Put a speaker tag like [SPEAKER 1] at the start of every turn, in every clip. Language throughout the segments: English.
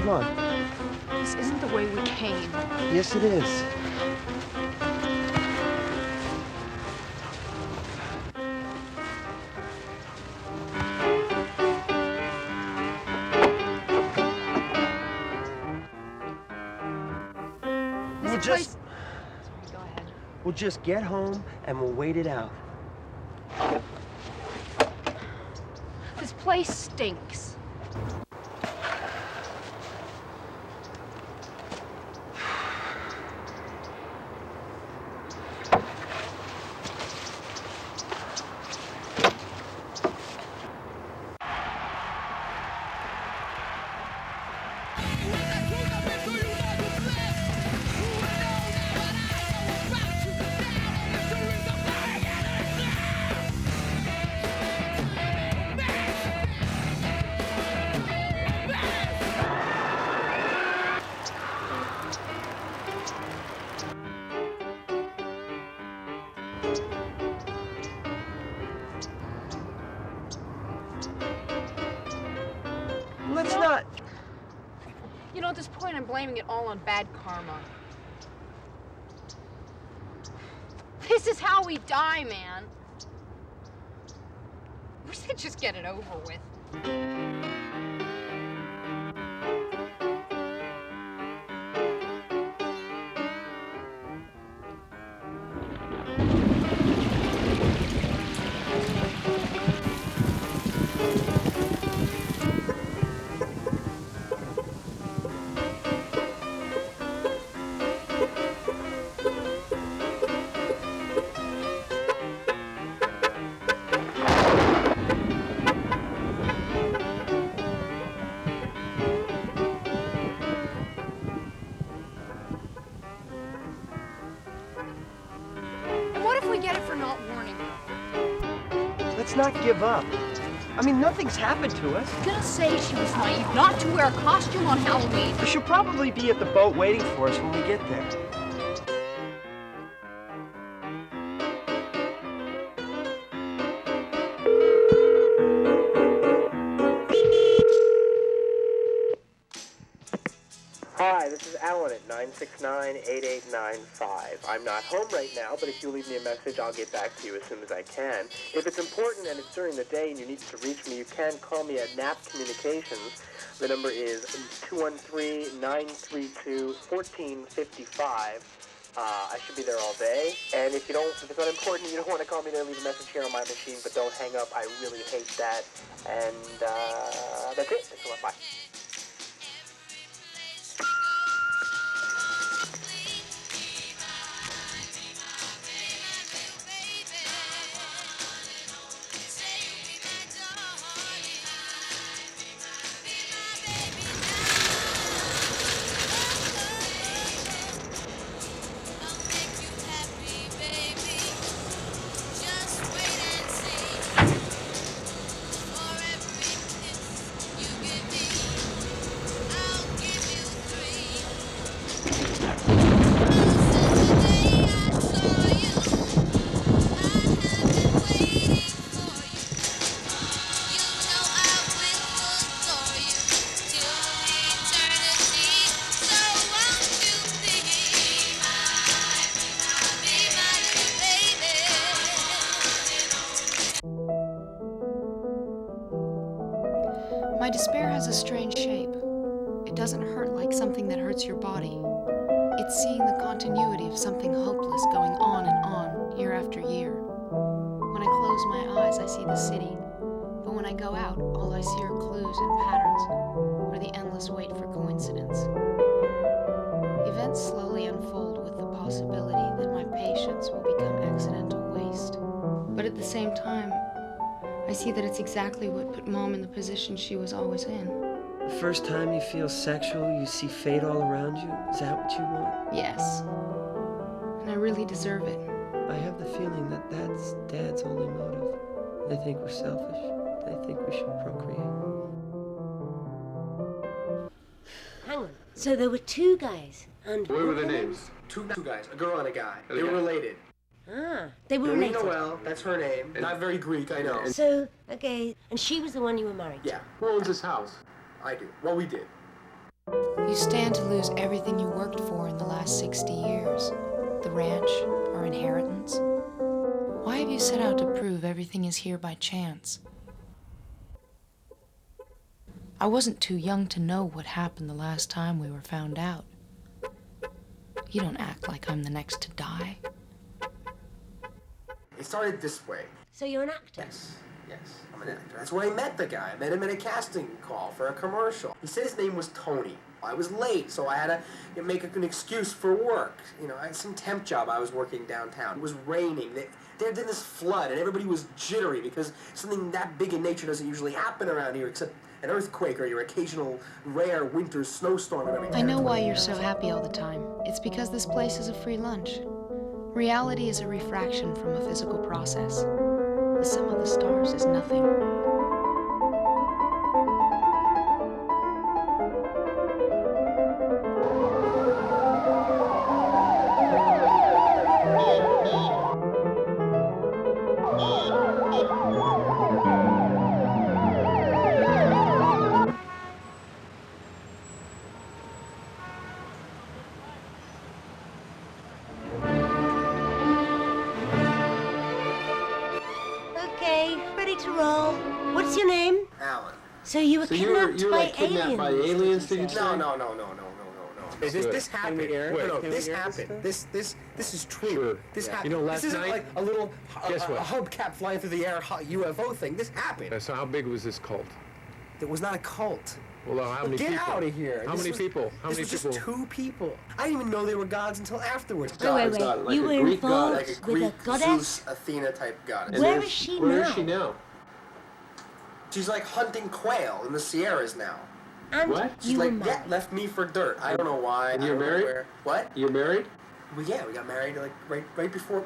[SPEAKER 1] Come on.
[SPEAKER 2] This isn't the way we came.
[SPEAKER 1] Yes, it is. Sorry,
[SPEAKER 2] go ahead.
[SPEAKER 1] We'll just get home and we'll wait it out.
[SPEAKER 2] This place stinks.
[SPEAKER 1] Let's not.
[SPEAKER 2] You know, at this point, I'm blaming it all on bad karma. This is how we die, man. We should just get it over with.
[SPEAKER 1] Let's not give up. I mean, nothing's happened to us.
[SPEAKER 2] I was gonna say she was naive not to wear a costume on Halloween.
[SPEAKER 1] She'll probably be at the boat waiting for us when we get there. Hi, this is Alan at 969-8895. I'm not home right now, but if you leave me a message, I'll get back to you as soon as I can. If it's important and it's during the day and you need to reach me, you can call me at NAP Communications. The number is 213-932-1455. I should be there all day. And if it's not important, you don't want to call me there, leave a message here on my machine, but don't hang up. I really hate that. And that's it. Thanks a lot. Bye.
[SPEAKER 3] My despair has a strange shape. It doesn't hurt like something that hurts your body. It's seeing the continuity of something hopeless going on and on, year after year. When I close my eyes, I see the city. But when I go out, all I see are clues and patterns, or the endless wait for coincidence. Events slowly unfold with the possibility that my patience will become accidental waste. But at the same time, I see that it's exactly what put Mom in the position she was always in.
[SPEAKER 1] The first time you feel sexual, you see fate all around you? Is that what you want?
[SPEAKER 3] Yes. And I really deserve it.
[SPEAKER 1] I have the feeling that that's Dad's only motive. They think we're selfish. They think we should procreate.
[SPEAKER 4] Hang on. So there were two guys, and
[SPEAKER 5] what were their names?
[SPEAKER 6] Two guys, a girl and a guy.
[SPEAKER 5] And
[SPEAKER 6] They
[SPEAKER 5] a
[SPEAKER 6] were
[SPEAKER 5] guy.
[SPEAKER 6] related.
[SPEAKER 4] Ah, they were related.
[SPEAKER 6] Noel, that's her name. Not very Greek, I know.
[SPEAKER 4] So, okay, and she was the one you were married to?
[SPEAKER 6] Yeah,
[SPEAKER 5] Who owns this house?
[SPEAKER 6] I do. Well, we did.
[SPEAKER 3] You stand to lose everything you worked for in the last 60 years. The ranch, our inheritance. Why have you set out to prove everything is here by chance? I wasn't too young to know what happened the last time we were found out. You don't act like I'm the next to die.
[SPEAKER 6] It started this way.
[SPEAKER 4] So you're an actor?
[SPEAKER 6] Yes, I'm an actor. That's where I met the guy. I met him at a casting call for a commercial. He said his name was Tony. I was late, so I had to make an excuse for work. You know, I had some temp job I was working downtown. It was raining. There had been this flood, and everybody was jittery because something that big in nature doesn't usually happen around here, except an earthquake or your occasional rare winter snowstorm and everything.
[SPEAKER 3] I know why you're so happy all the time. It's because this place is a free lunch. Reality is a refraction from a physical process. The sum of the stars is nothing.
[SPEAKER 4] Okay, ready to roll. What's your name?
[SPEAKER 6] Alan.
[SPEAKER 4] So you were kidnapped
[SPEAKER 5] you're
[SPEAKER 4] by
[SPEAKER 5] like kidnapped by aliens, did you say?
[SPEAKER 6] No. This happened.
[SPEAKER 5] Wait,
[SPEAKER 6] This happened. This is true.
[SPEAKER 5] Sure.
[SPEAKER 6] This
[SPEAKER 5] Yeah.
[SPEAKER 6] happened.
[SPEAKER 5] You know, last
[SPEAKER 6] this isn't
[SPEAKER 5] night-
[SPEAKER 6] like a little
[SPEAKER 5] Guess what?
[SPEAKER 6] a hubcap flying through the air UFO thing. This happened.
[SPEAKER 5] So how big was this cult?
[SPEAKER 6] It was not a cult.
[SPEAKER 5] Well, how many
[SPEAKER 6] Get
[SPEAKER 5] people?
[SPEAKER 6] out of here.
[SPEAKER 5] How many people? How
[SPEAKER 6] This
[SPEAKER 5] many
[SPEAKER 6] was
[SPEAKER 5] people?
[SPEAKER 6] just 2 people. I didn't even know they were gods until afterwards.
[SPEAKER 4] Wait.
[SPEAKER 5] like
[SPEAKER 4] You
[SPEAKER 5] a
[SPEAKER 4] were
[SPEAKER 5] Greek god,
[SPEAKER 4] involved
[SPEAKER 6] Like a
[SPEAKER 4] with
[SPEAKER 6] Greek
[SPEAKER 4] a goddess?
[SPEAKER 6] Zeus, Athena type goddess.
[SPEAKER 4] Where is she
[SPEAKER 5] Where
[SPEAKER 4] now?
[SPEAKER 5] is she now?
[SPEAKER 6] She's like hunting quail in the Sierras now.
[SPEAKER 4] And
[SPEAKER 5] What?
[SPEAKER 6] She's
[SPEAKER 4] you were
[SPEAKER 6] like,
[SPEAKER 4] married.
[SPEAKER 6] left me for dirt. I don't know why.
[SPEAKER 5] And
[SPEAKER 6] I
[SPEAKER 5] you're
[SPEAKER 6] don't know
[SPEAKER 5] married?
[SPEAKER 6] where. What?
[SPEAKER 5] You're married?
[SPEAKER 6] Well, yeah, we got married like right before.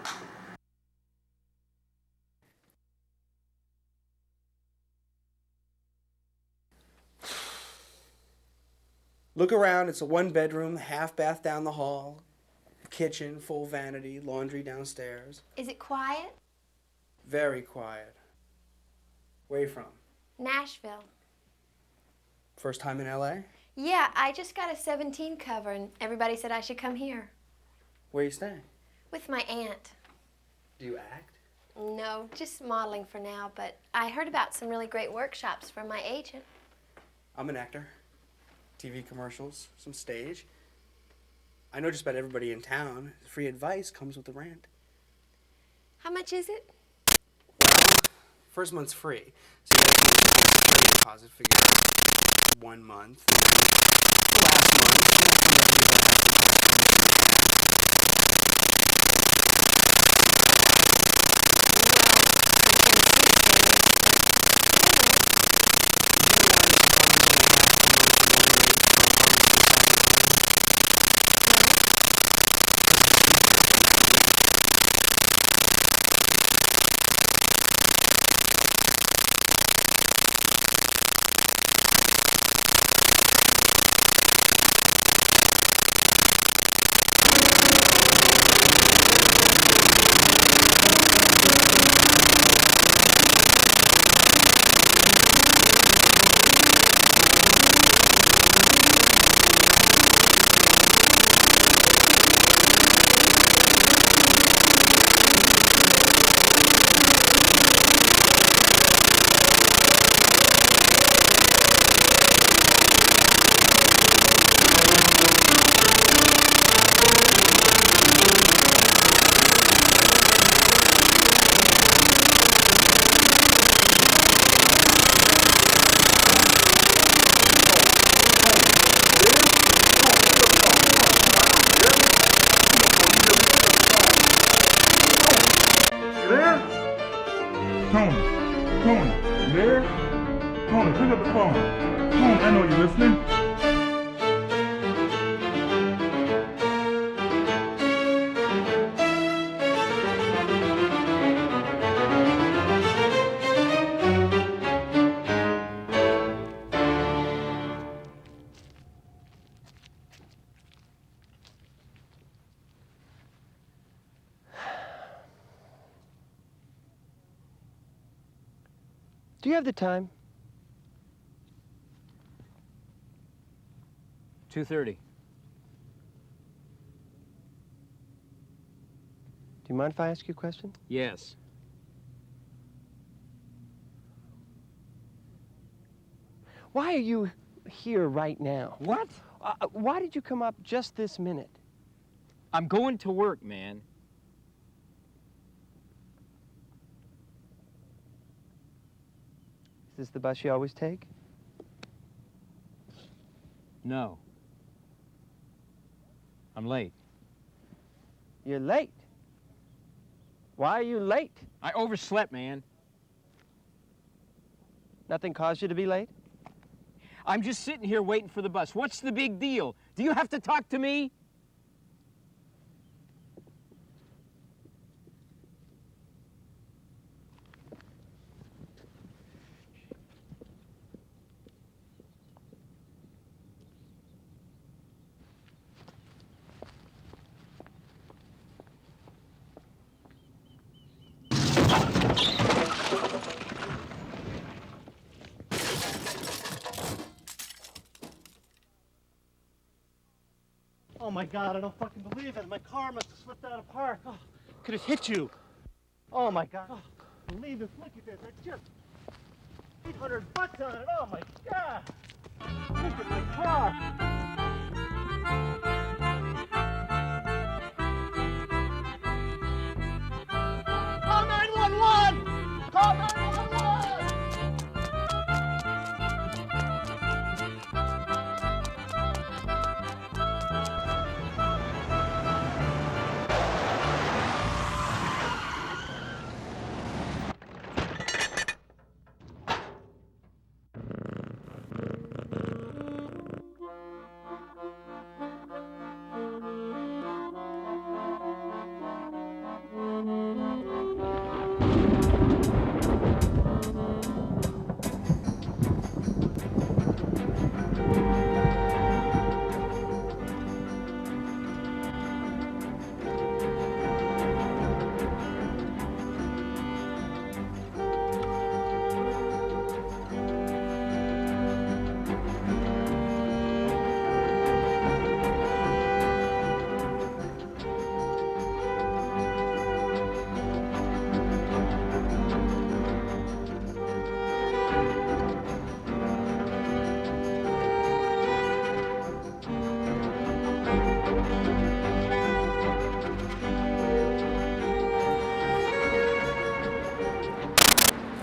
[SPEAKER 6] Look around. It's a 1-bedroom, half bath down the hall, kitchen, full vanity, laundry downstairs.
[SPEAKER 7] Is it quiet?
[SPEAKER 6] Very quiet. Where you from?
[SPEAKER 7] Nashville.
[SPEAKER 6] First time in LA?
[SPEAKER 7] Yeah, I just got a 17 cover and everybody said I should come here.
[SPEAKER 6] Where you staying?
[SPEAKER 7] With my aunt.
[SPEAKER 6] Do you act?
[SPEAKER 7] No, just modeling for now, but I heard about some really great workshops from my agent.
[SPEAKER 6] I'm an actor. TV commercials, some stage. I know just about everybody in town. Free advice comes with the rent.
[SPEAKER 7] How much is it?
[SPEAKER 6] First month's free. So deposit figure 1 month.
[SPEAKER 8] Tony, you there? Tony, pick up the phone. Tony, I know you're listening.
[SPEAKER 9] Do you have the time? 2:30.
[SPEAKER 10] Do you mind if I ask you a question?
[SPEAKER 9] Yes.
[SPEAKER 10] Why are you here right now?
[SPEAKER 9] What?
[SPEAKER 10] Why did you come up just this minute?
[SPEAKER 9] I'm going to work, man.
[SPEAKER 10] Is this the bus you always take?
[SPEAKER 9] No. I'm late.
[SPEAKER 10] You're late. Why are you late?
[SPEAKER 9] I overslept, man.
[SPEAKER 10] Nothing caused you to be late?
[SPEAKER 9] I'm just sitting here waiting for the bus. What's the big deal? Do you have to talk to me?
[SPEAKER 11] Oh my God, I don't fucking believe it. My car must have slipped out of park. Oh, could have hit you. Oh my God. Oh, believe this. Look at this. I just $800 on it. Oh my God. Look at my car. Call 911! Call 911!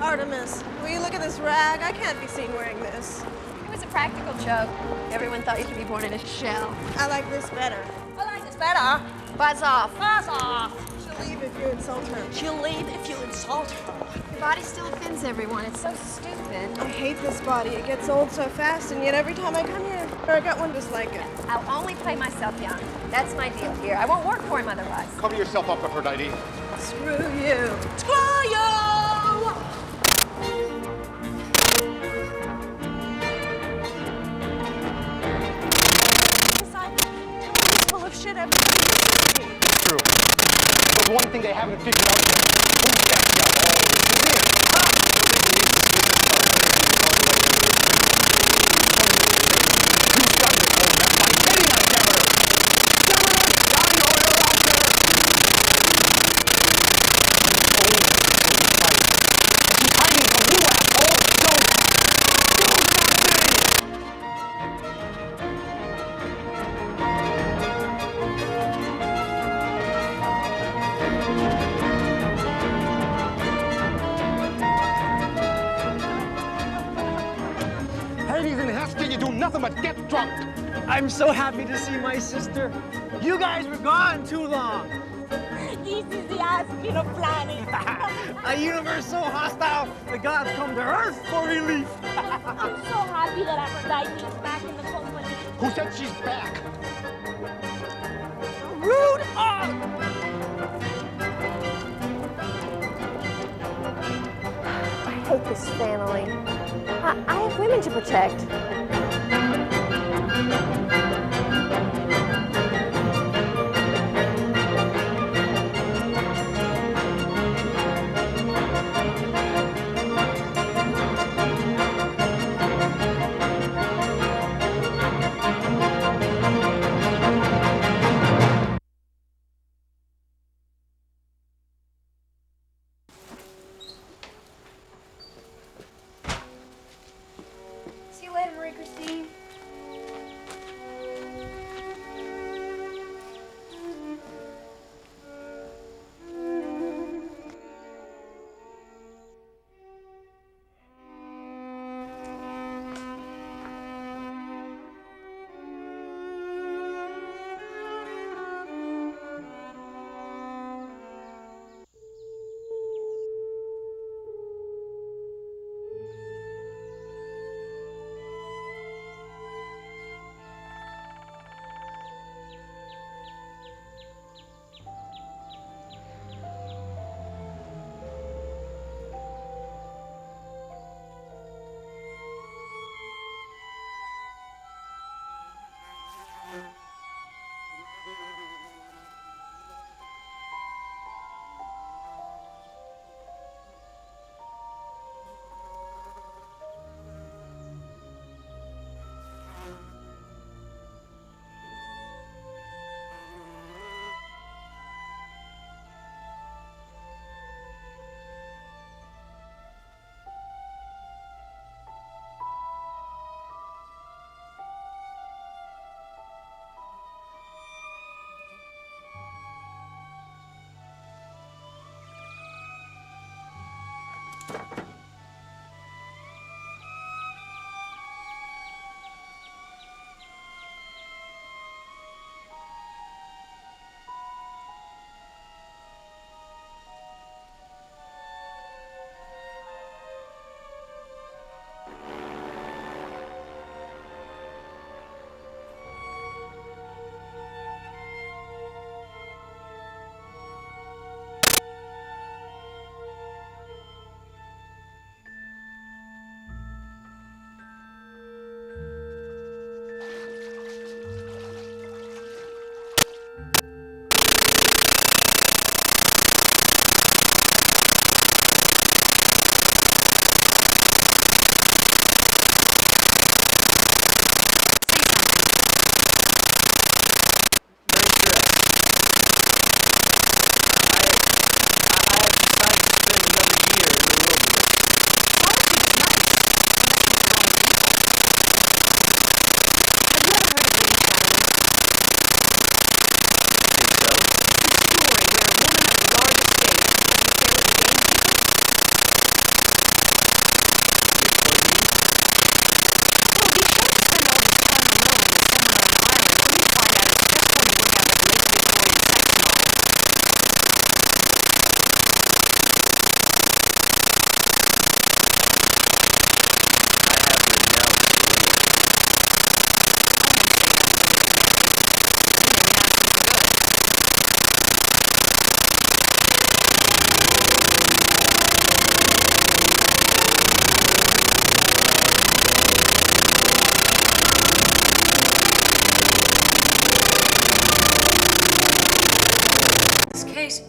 [SPEAKER 12] Artemis, will you look at this rag? I can't be seen wearing this.
[SPEAKER 7] It was a practical joke. Everyone thought you could be born in a shell.
[SPEAKER 12] I like this better.
[SPEAKER 7] I like this better. Buzz off.
[SPEAKER 12] Buzz off. She'll leave if you insult her.
[SPEAKER 7] She'll leave if you insult her. Your body still offends everyone. It's so stupid.
[SPEAKER 12] I hate this body. It gets old so fast, and yet every time I come here, I got one just like it.
[SPEAKER 7] I'll only play myself young. That's my deal here. I won't work for him otherwise.
[SPEAKER 5] Cover yourself up, Aphrodite.
[SPEAKER 12] Screw you. Screw you! Full of shit every time.
[SPEAKER 5] It's true. There's one thing they haven't figured out yet. Who steps up all this? You've got to hold that by getting on camera. He's hiding from you, asshole. Don't touch Hades and Hester, you do nothing but get drunk.
[SPEAKER 11] I'm so happy to see my sister. You guys were gone too long.
[SPEAKER 12] This is the Aspen of planet.
[SPEAKER 11] A universe so hostile, the gods come to Earth for relief.
[SPEAKER 12] I'm so happy that Aphrodite is back in the company.
[SPEAKER 5] Who said she's back?
[SPEAKER 12] Rude art!
[SPEAKER 7] I hate this family. I have women to protect.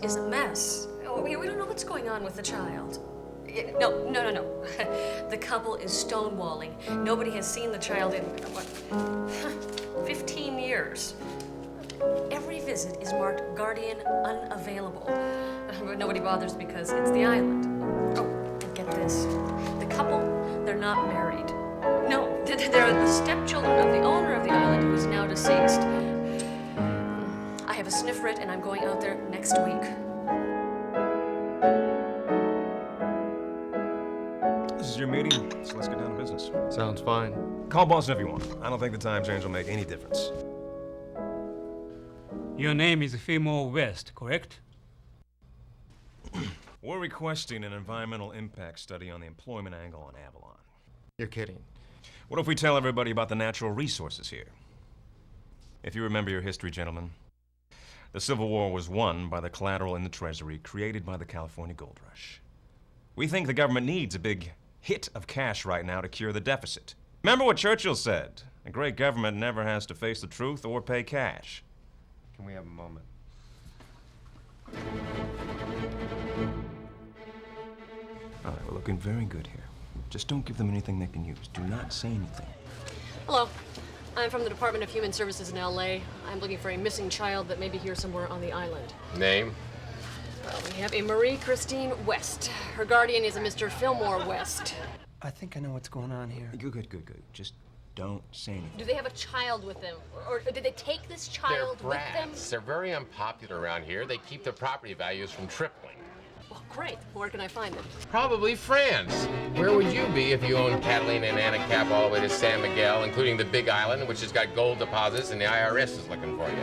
[SPEAKER 13] Is a mess. We don't know what's going on with the child. No. The couple is stonewalling. Nobody has seen the child in, 15 years. Every visit is marked guardian unavailable. But nobody bothers because it's the island. Oh, and get this. The couple, they're not married. No, they're the stepchildren of the owner of the island who is now deceased. I have a sniff writ and I'm going out there next week.
[SPEAKER 14] This is your meeting, so let's get down to business.
[SPEAKER 15] Sounds fine.
[SPEAKER 14] Call Boston if you want. I don't think the time change will make any difference.
[SPEAKER 16] Your name is Fillmore West, correct?
[SPEAKER 14] We're requesting an environmental impact study on the employment angle on Avalon.
[SPEAKER 15] You're kidding.
[SPEAKER 14] What if we tell everybody about the natural resources here? If you remember your history, gentlemen, the Civil War was won by the collateral in the Treasury created by the California Gold Rush. We think the government needs a big hit of cash right now to cure the deficit. Remember what Churchill said, a great government never has to face the truth or pay cash.
[SPEAKER 15] Can we have a moment?
[SPEAKER 14] All right, we're looking very good here. Just don't give them anything they can use. Do not say anything.
[SPEAKER 13] Hello. I'm from the Department of Human Services in L.A. I'm looking for a missing child that may be here somewhere on the island.
[SPEAKER 15] Name?
[SPEAKER 13] Well, we have a Marie Christine West. Her guardian is a Mr. Fillmore West.
[SPEAKER 6] I think I know what's going on here.
[SPEAKER 14] Good. Just don't say anything.
[SPEAKER 13] Do they have a child with them? Or did they take this child
[SPEAKER 15] They're
[SPEAKER 13] with them?
[SPEAKER 15] brats. They're very unpopular around here. They keep their property values from tripling.
[SPEAKER 13] Well, great. Where can I find them?
[SPEAKER 15] Probably France. Where would you be if you owned Catalina and Anacapa all the way to San Miguel, including the Big Island, which has got gold deposits, and the IRS is looking for you?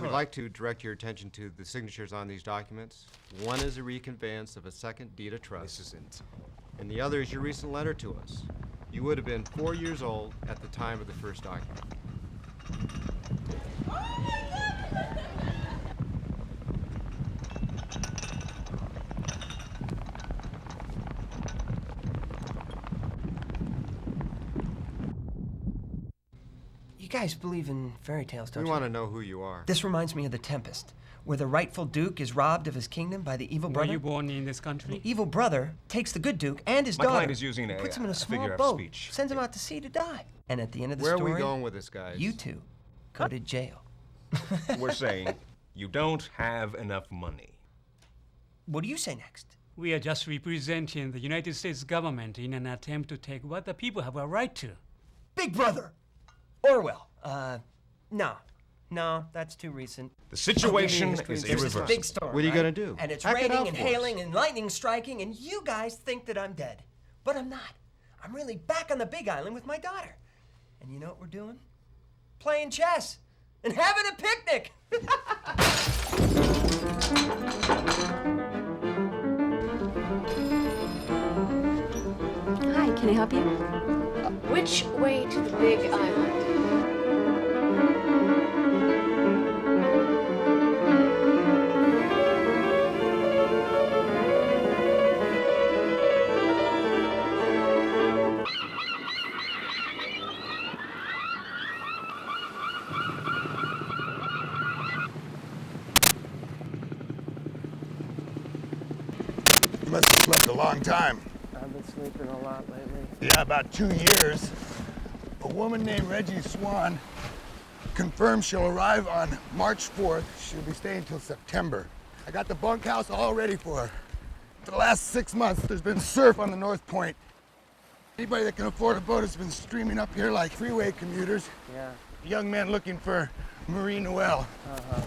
[SPEAKER 15] We'd like to direct your attention to the signatures on these documents. One is a reconveyance of a second deed of trust.
[SPEAKER 14] This isn't.
[SPEAKER 15] And the other is your recent letter to us. You would have been 4 years old at the time of the first document.
[SPEAKER 6] You guys believe in fairy tales, don't you?
[SPEAKER 15] We want to know who you are.
[SPEAKER 6] This reminds me of The Tempest, where the rightful duke is robbed of his kingdom by the evil brother.
[SPEAKER 16] Were you born in this country?
[SPEAKER 6] The evil brother takes the good duke and his daughter.
[SPEAKER 14] My client is using
[SPEAKER 6] puts him in a small
[SPEAKER 14] figure of
[SPEAKER 6] boat,
[SPEAKER 14] speech.
[SPEAKER 6] sends him out to sea to die. And at the end of the
[SPEAKER 15] Where
[SPEAKER 6] story,
[SPEAKER 15] are we going with this, guys?
[SPEAKER 6] you two go to jail.
[SPEAKER 14] We're saying you don't have enough money.
[SPEAKER 6] What do you say next?
[SPEAKER 16] We are just representing the United States government in an attempt to take what the people have a right to.
[SPEAKER 6] Big Brother! Orwell. No.
[SPEAKER 17] No, that's too recent.
[SPEAKER 14] The situation is
[SPEAKER 17] There's this
[SPEAKER 14] irreversible.
[SPEAKER 17] big storm,
[SPEAKER 11] What are you
[SPEAKER 17] right?
[SPEAKER 11] gonna do?
[SPEAKER 17] And it's
[SPEAKER 11] Hack it
[SPEAKER 17] raining
[SPEAKER 11] out
[SPEAKER 17] and
[SPEAKER 11] for us.
[SPEAKER 17] hailing and lightning striking, and you guys think that I'm dead. But I'm not. I'm really back on the big island with my daughter. And you know what we're doing? Playing chess and having a picnic.
[SPEAKER 3] Hi, can I help you?
[SPEAKER 2] Which way to the big island?
[SPEAKER 8] You must have slept a long time.
[SPEAKER 6] I've been sleeping a lot lately.
[SPEAKER 8] Yeah, about 2 years. A woman named Reggie Swan confirmed she'll arrive on March 4th. She'll be staying till September. I got the bunkhouse all ready for her. For the last 6 months, there's been surf on the North Point. Anybody that can afford a boat has been streaming up here like freeway commuters.
[SPEAKER 6] Yeah.
[SPEAKER 8] Young men looking for Marie Noel.
[SPEAKER 6] Uh-huh.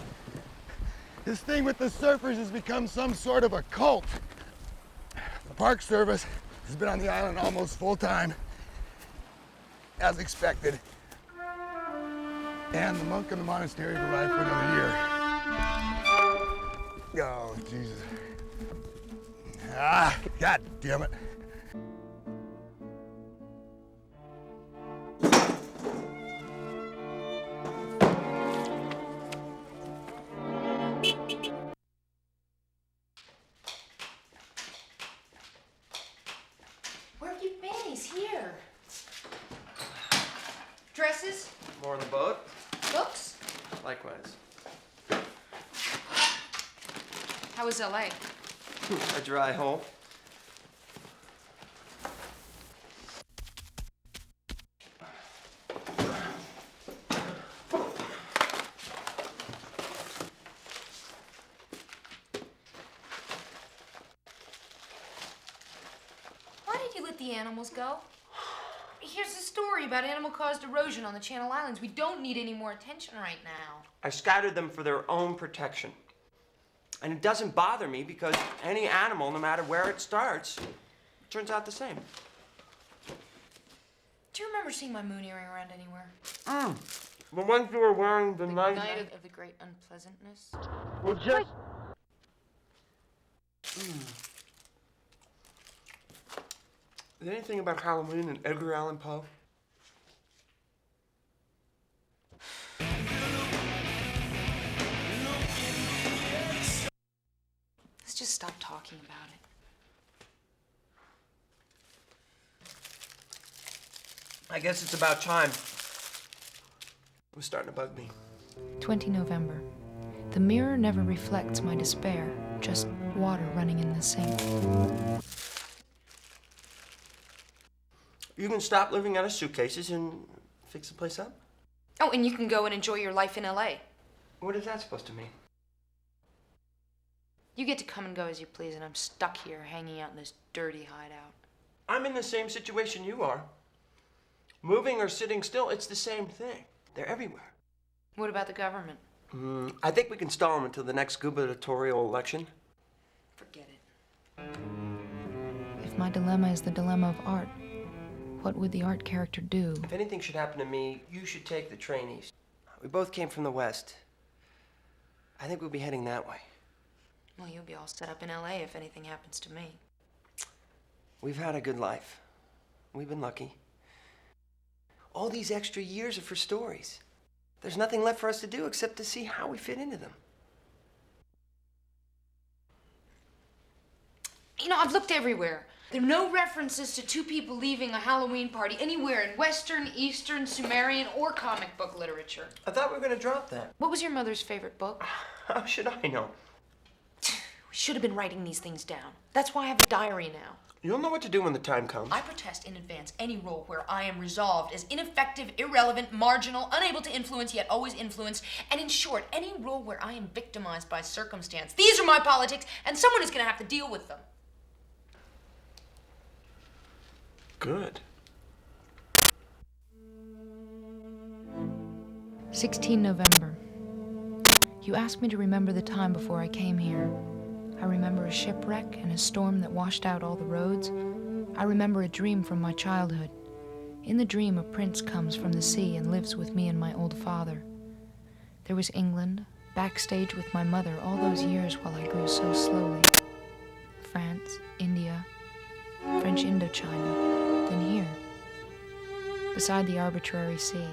[SPEAKER 8] This thing with the surfers has become some sort of a cult. The Park Service has been on the island almost full time, as expected. And the monk in the monastery will arrive for another year. Oh, Jesus. Ah, God damn it.
[SPEAKER 3] Where have you been? He's here. Dresses?
[SPEAKER 17] More on the boat?
[SPEAKER 3] Books?
[SPEAKER 17] Likewise.
[SPEAKER 3] How was LA?
[SPEAKER 17] A dry hole.
[SPEAKER 3] Why did you let the animals go? Here's a story about animal-caused erosion on the Channel Islands. We don't need any more attention right now.
[SPEAKER 17] I scattered them for their own protection. And it doesn't bother me because any animal, no matter where it starts, turns out the same.
[SPEAKER 3] Do you remember seeing my moon earring around anywhere?
[SPEAKER 17] The ones you were wearing the night...
[SPEAKER 3] Night of the great unpleasantness?
[SPEAKER 17] Well, just... Is there anything about Halloween and Edgar Allan Poe?
[SPEAKER 3] Let's just stop talking about it.
[SPEAKER 17] I guess it's about time. It was starting to bug me.
[SPEAKER 3] 20 November. The mirror never reflects my despair, just water running in the sink.
[SPEAKER 17] You can stop living out of suitcases and fix the place up?
[SPEAKER 3] Oh, and you can go and enjoy your life in LA.
[SPEAKER 17] What is that supposed to mean?
[SPEAKER 3] You get to come and go as you please, and I'm stuck here hanging out in this dirty hideout.
[SPEAKER 17] I'm in the same situation you are. Moving or sitting still, it's the same thing. They're everywhere.
[SPEAKER 3] What about the government?
[SPEAKER 17] I think we can stall them until the next gubernatorial election.
[SPEAKER 3] Forget it. If my dilemma is the dilemma of art, what would the art character do?
[SPEAKER 17] If anything should happen to me, you should take the train east. We both came from the west. I think we'll be heading that way.
[SPEAKER 3] Well, you'll be all set up in LA if anything happens to me.
[SPEAKER 17] We've had a good life. We've been lucky. All these extra years are for stories. There's nothing left for us to do except to see how we fit into them.
[SPEAKER 3] You know, I've looked everywhere. There are no references to two people leaving a Halloween party anywhere in Western, Eastern, Sumerian, or comic book literature.
[SPEAKER 17] I thought we were going to drop that.
[SPEAKER 3] What was your mother's favorite book?
[SPEAKER 17] How should I know?
[SPEAKER 3] We should have been writing these things down. That's why I have a diary now.
[SPEAKER 17] You'll know what to do when the time comes.
[SPEAKER 3] I protest in advance any role where I am resolved as ineffective, irrelevant, marginal, unable to influence yet always influenced, and in short, any role where I am victimized by circumstance. These are my politics, and someone is going to have to deal with them.
[SPEAKER 17] Good.
[SPEAKER 3] 16 November. You asked me to remember the time before I came here. I remember a shipwreck and a storm that washed out all the roads. I remember a dream from my childhood. In the dream, a prince comes from the sea and lives with me and my old father. There was England, backstage with my mother all those years while I grew so slowly. France, India, French Indochina, then here, beside the arbitrary sea.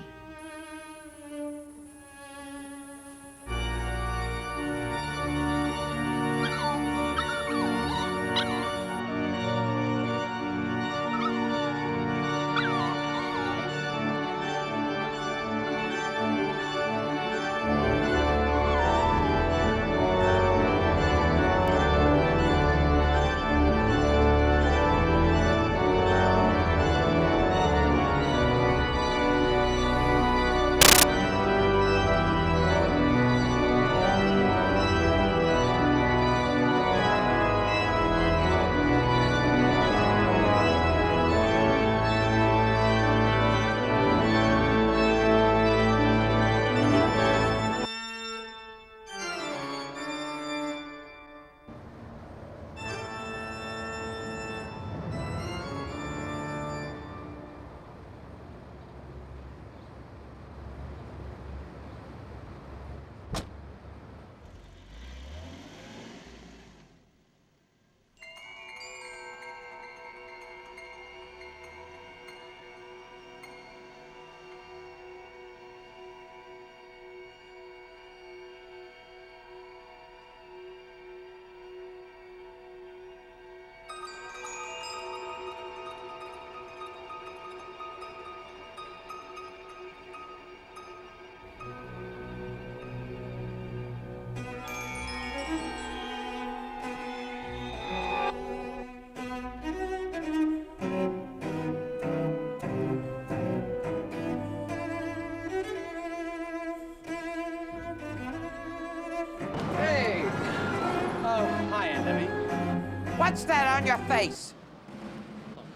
[SPEAKER 18] What's that on your face?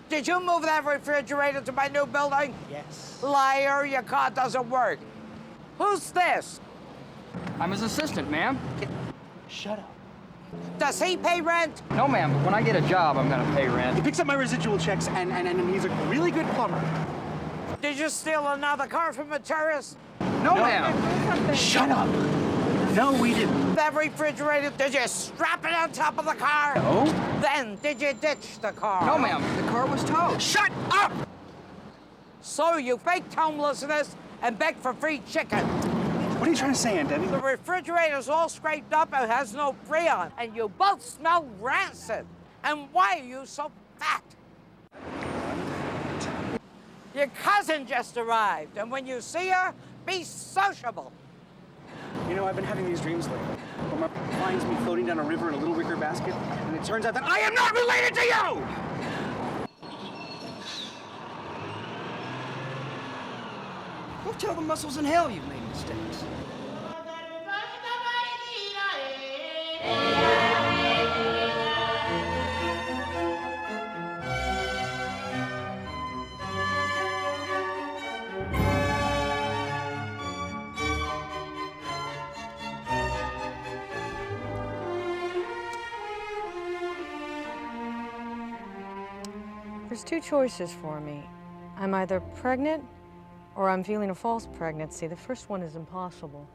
[SPEAKER 18] Did you move that refrigerator to my new building?
[SPEAKER 11] Yes.
[SPEAKER 18] Liar, your car doesn't work. Who's this?
[SPEAKER 19] I'm his assistant, ma'am.
[SPEAKER 11] Shut up.
[SPEAKER 18] Does he pay rent?
[SPEAKER 19] No, ma'am, but when I get a job, I'm gonna pay rent.
[SPEAKER 11] He picks up my residual checks, and he's a really good plumber.
[SPEAKER 18] Did you steal another car from a tourist?
[SPEAKER 19] No, ma'am.
[SPEAKER 11] Shut up. No, we didn't.
[SPEAKER 18] That refrigerator, did you strap it on top of the car?
[SPEAKER 19] No.
[SPEAKER 18] Then, did you ditch the car?
[SPEAKER 19] No, ma'am. The car was towed.
[SPEAKER 18] Shut up! So you faked homelessness and begged for free chicken.
[SPEAKER 11] What are you trying to say, Aunt Debbie?
[SPEAKER 18] The refrigerator's all scraped up and has no Freon, and you both smell rancid. And why are you so fat? Your cousin just arrived, and when you see her, be sociable.
[SPEAKER 11] You know, I've been having these dreams lately. Where my finds me floating down a river in a little wicker basket, and it turns out that I am not related to you!
[SPEAKER 19] Go tell the muscles in hell you've made mistakes.
[SPEAKER 20] There's two choices for me. I'm either pregnant or I'm feeling a false pregnancy. The first one is impossible.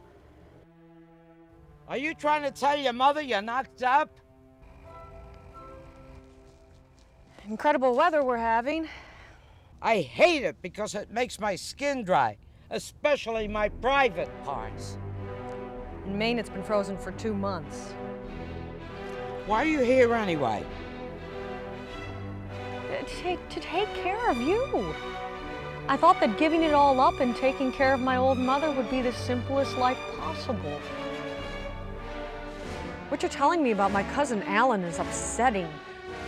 [SPEAKER 18] Are you trying to tell your mother you're knocked up?
[SPEAKER 20] Incredible weather we're having.
[SPEAKER 18] I hate it because it makes my skin dry, especially my private parts.
[SPEAKER 20] In Maine, it's been frozen for 2 months.
[SPEAKER 18] Why are you here anyway?
[SPEAKER 20] To take care of you. I thought that giving it all up and taking care of my old mother would be the simplest life possible. What you're telling me about my cousin Alan is upsetting.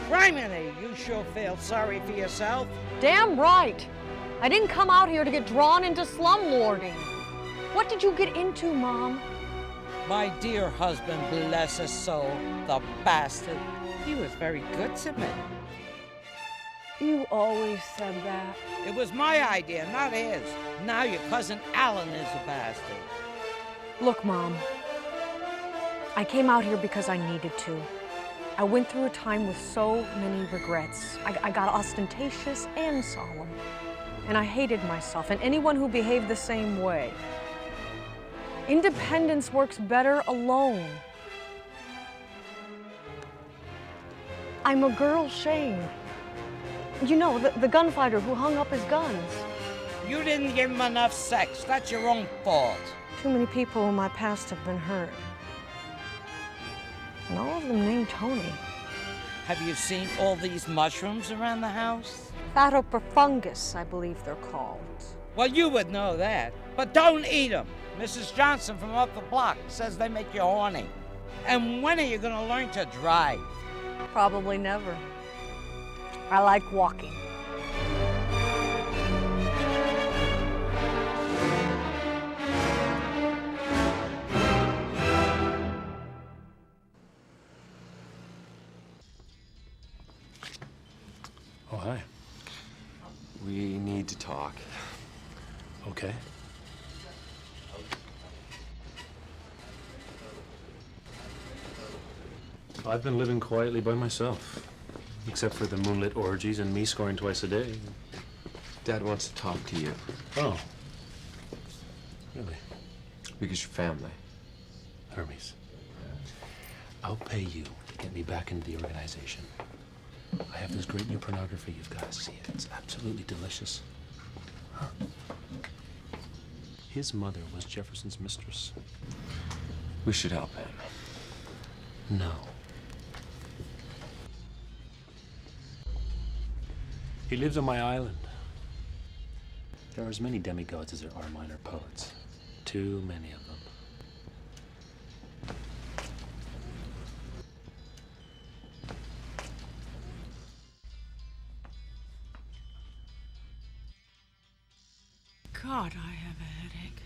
[SPEAKER 18] Criminy, you sure feel sorry for yourself.
[SPEAKER 20] Damn right. I didn't come out here to get drawn into slumlording. What did you get into, Mom?
[SPEAKER 18] My dear husband, bless his soul, the bastard. He was very good to me.
[SPEAKER 20] You always said that.
[SPEAKER 18] It was my idea, not his. Now your cousin Alan is a bastard.
[SPEAKER 20] Look, Mom, I came out here because I needed to. I went through a time with so many regrets. I got ostentatious and solemn. And I hated myself and anyone who behaved the same way. Independence works better alone. I'm a girl shamed. You know, the gunfighter who hung up his guns.
[SPEAKER 18] You didn't give him enough sex. That's your own fault.
[SPEAKER 20] Too many people in my past have been hurt. And all of them named Tony.
[SPEAKER 18] Have you seen all these mushrooms around the house?
[SPEAKER 20] Fatoprofungus, I believe they're called.
[SPEAKER 18] Well, you would know that. But don't eat them. Mrs. Johnson from up the block says they make you horny. And when are you going to learn to drive?
[SPEAKER 20] Probably never. I like walking.
[SPEAKER 21] Oh, hi.
[SPEAKER 22] We need to talk.
[SPEAKER 21] Okay. I've been living quietly by myself, except for the moonlit orgies and me scoring twice a day.
[SPEAKER 22] Dad wants to talk to you.
[SPEAKER 21] Oh. Really?
[SPEAKER 22] Because you're family.
[SPEAKER 21] Hermes, I'll pay you to get me back into the organization. I have this great new pornography. You've got to see it. It's absolutely delicious. Huh. His mother was Jefferson's mistress.
[SPEAKER 22] We should help him.
[SPEAKER 21] No. He lives on my island. There are as many demigods as there are minor poets. Too many of them.
[SPEAKER 23] God, I have a headache.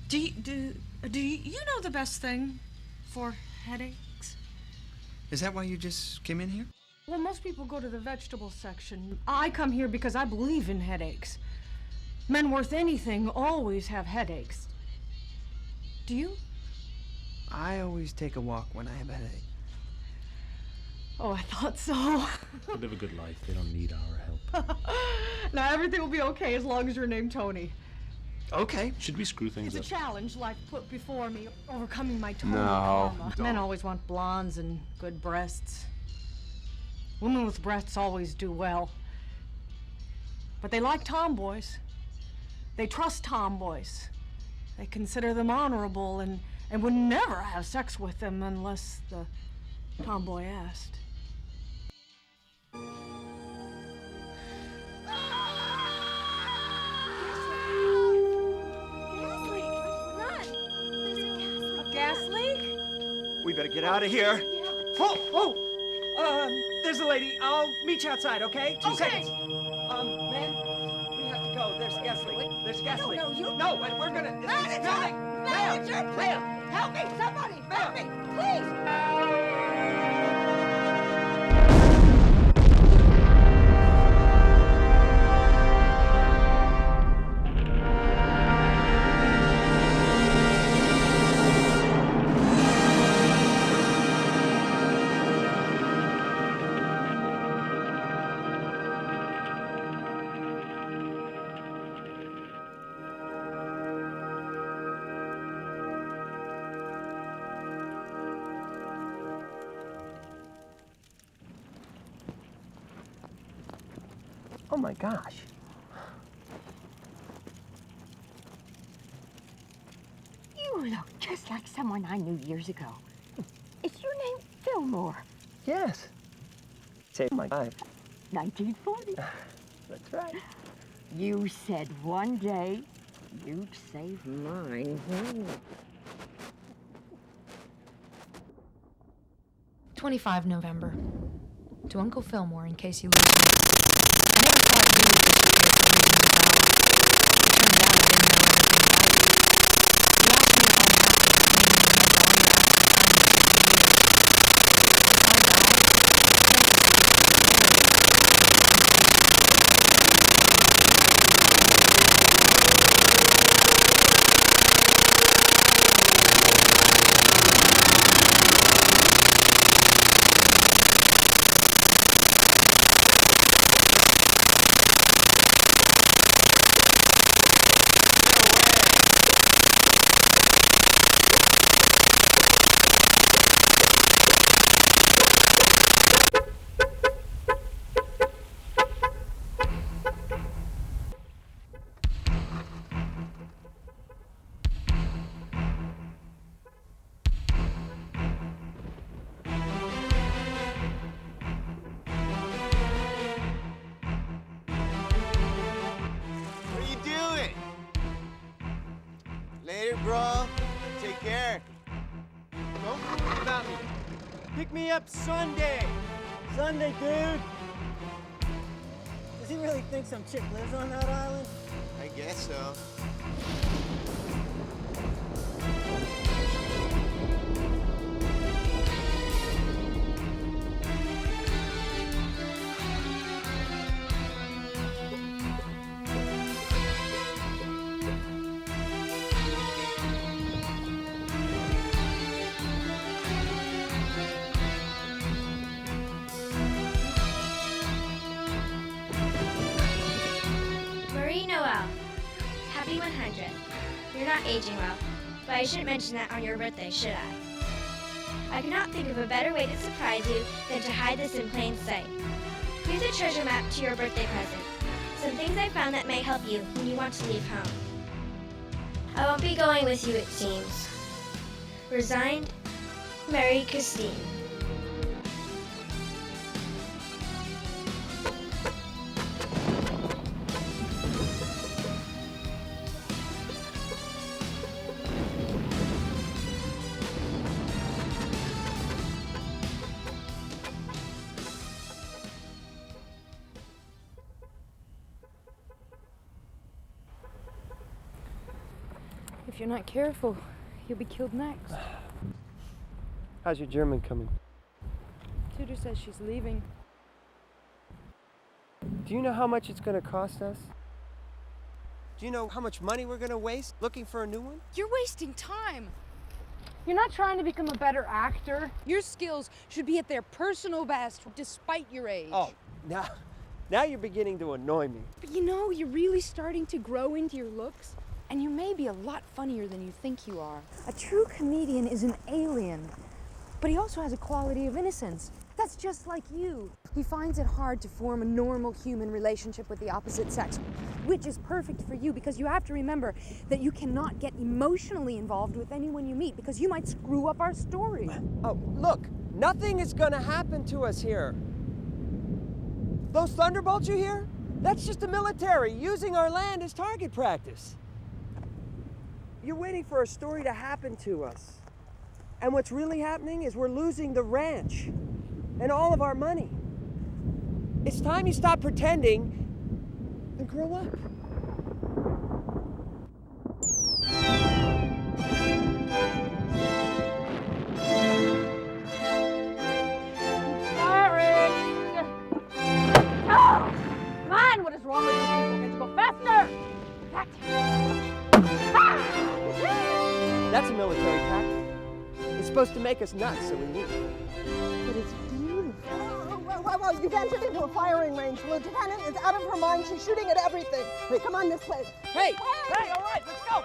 [SPEAKER 23] Do you know the best thing for headaches?
[SPEAKER 19] Is that why you just came in here?
[SPEAKER 23] Well, most people go to the vegetable section. I come here because I believe in headaches. Men worth anything always have headaches. Do you?
[SPEAKER 19] I always take a walk when I have a headache.
[SPEAKER 23] Oh, I thought so.
[SPEAKER 21] They live a good life. They don't need our help.
[SPEAKER 23] Now, everything will be okay as long as you're named Tony.
[SPEAKER 19] Okay.
[SPEAKER 21] Should we screw things
[SPEAKER 23] It's
[SPEAKER 21] up?
[SPEAKER 23] a challenge life put before me, overcoming my Tony
[SPEAKER 22] No,
[SPEAKER 23] karma.
[SPEAKER 22] don't.
[SPEAKER 23] Men always want blondes and good breasts. Women with breasts always do well. But they like tomboys. They trust tomboys. They consider them honorable and would never have sex with them unless the tomboy asked.
[SPEAKER 12] Gas leak?
[SPEAKER 19] We better get out of here. There's a lady. I'll meet you outside, okay? 2 seconds. Man, we have to go. There's a gas leak. There's a gas leak. No, but we're gonna.
[SPEAKER 12] Manager, please! Help me! Somebody! Help me! Please!
[SPEAKER 17] Oh my gosh.
[SPEAKER 4] You look just like someone I knew years ago. Is your name Fillmore?
[SPEAKER 17] Yes. Saved my life.
[SPEAKER 4] 1940.
[SPEAKER 17] That's right.
[SPEAKER 4] You said one day you'd save mine.
[SPEAKER 3] 25 November. To Uncle Fillmore, in case you lose me. I never thought you would be
[SPEAKER 17] bro. Take care. Don't forget about me. Pick me up Sunday. Sunday, dude. Does he really think some chick lives on that island? I guess so.
[SPEAKER 1] Happy 100. You're not aging well, but I shouldn't mention that on your birthday, should I? I cannot think of a better way to surprise you than to hide this in plain sight. Here's a treasure map to your birthday present. Some things I found that may help you when you want to leave home. I won't be going with you, it seems. Resigned, Mary Christine.
[SPEAKER 12] If you're not careful, you'll be killed next.
[SPEAKER 17] How's your German coming?
[SPEAKER 12] Tutor says she's leaving.
[SPEAKER 17] Do you know how much it's gonna cost us? Do you know how much money we're gonna waste looking for a new one?
[SPEAKER 3] You're wasting time. You're not trying to become a better actor. Your skills should be at their personal best, despite your age.
[SPEAKER 17] Oh, now you're beginning to annoy me.
[SPEAKER 3] But you know, you're really starting to grow into your looks. And you may be a lot funnier than you think you are. A true comedian is an alien, but he also has a quality of innocence. That's just like you. He finds it hard to form a normal human relationship with the opposite sex, which is perfect for you because you have to remember that you cannot get emotionally involved with anyone you meet because you might screw up our story.
[SPEAKER 17] Oh, look, nothing is gonna happen to us here. Those thunderbolts you hear? That's just the military using our land as target practice. You're waiting for a story to happen to us. And what's really happening is we're losing the ranch and all of our money. It's time you stop pretending and grow up.
[SPEAKER 12] Sorry! Oh! Come on, what is wrong with you people? Can't you go faster?
[SPEAKER 17] That's a military pact. It's supposed to make us nuts, so we leave.
[SPEAKER 12] But it's beautiful. Well, you've entered into a firing range. The lieutenant is out of her mind. She's shooting at everything. Hey, come on this way.
[SPEAKER 17] Hey, all right, let's go.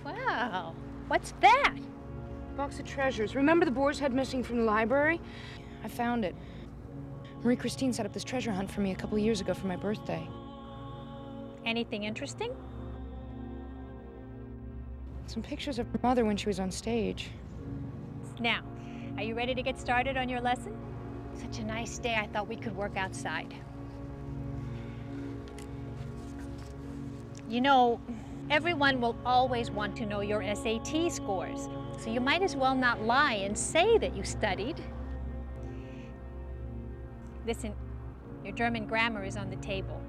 [SPEAKER 3] Wow, what's that? Box of treasures. Remember the boar's head missing from the library? I found it. Marie Christine set up this treasure hunt for me a couple years ago for my birthday.
[SPEAKER 9] Anything interesting?
[SPEAKER 3] Some pictures of her mother when she was on stage.
[SPEAKER 5] Now, are you ready to get started on your lesson? Such a nice day, I thought we could work outside. You know, everyone will always want to know your SAT scores, so you might as well not lie and say that you studied. Listen, your German grammar is on the table.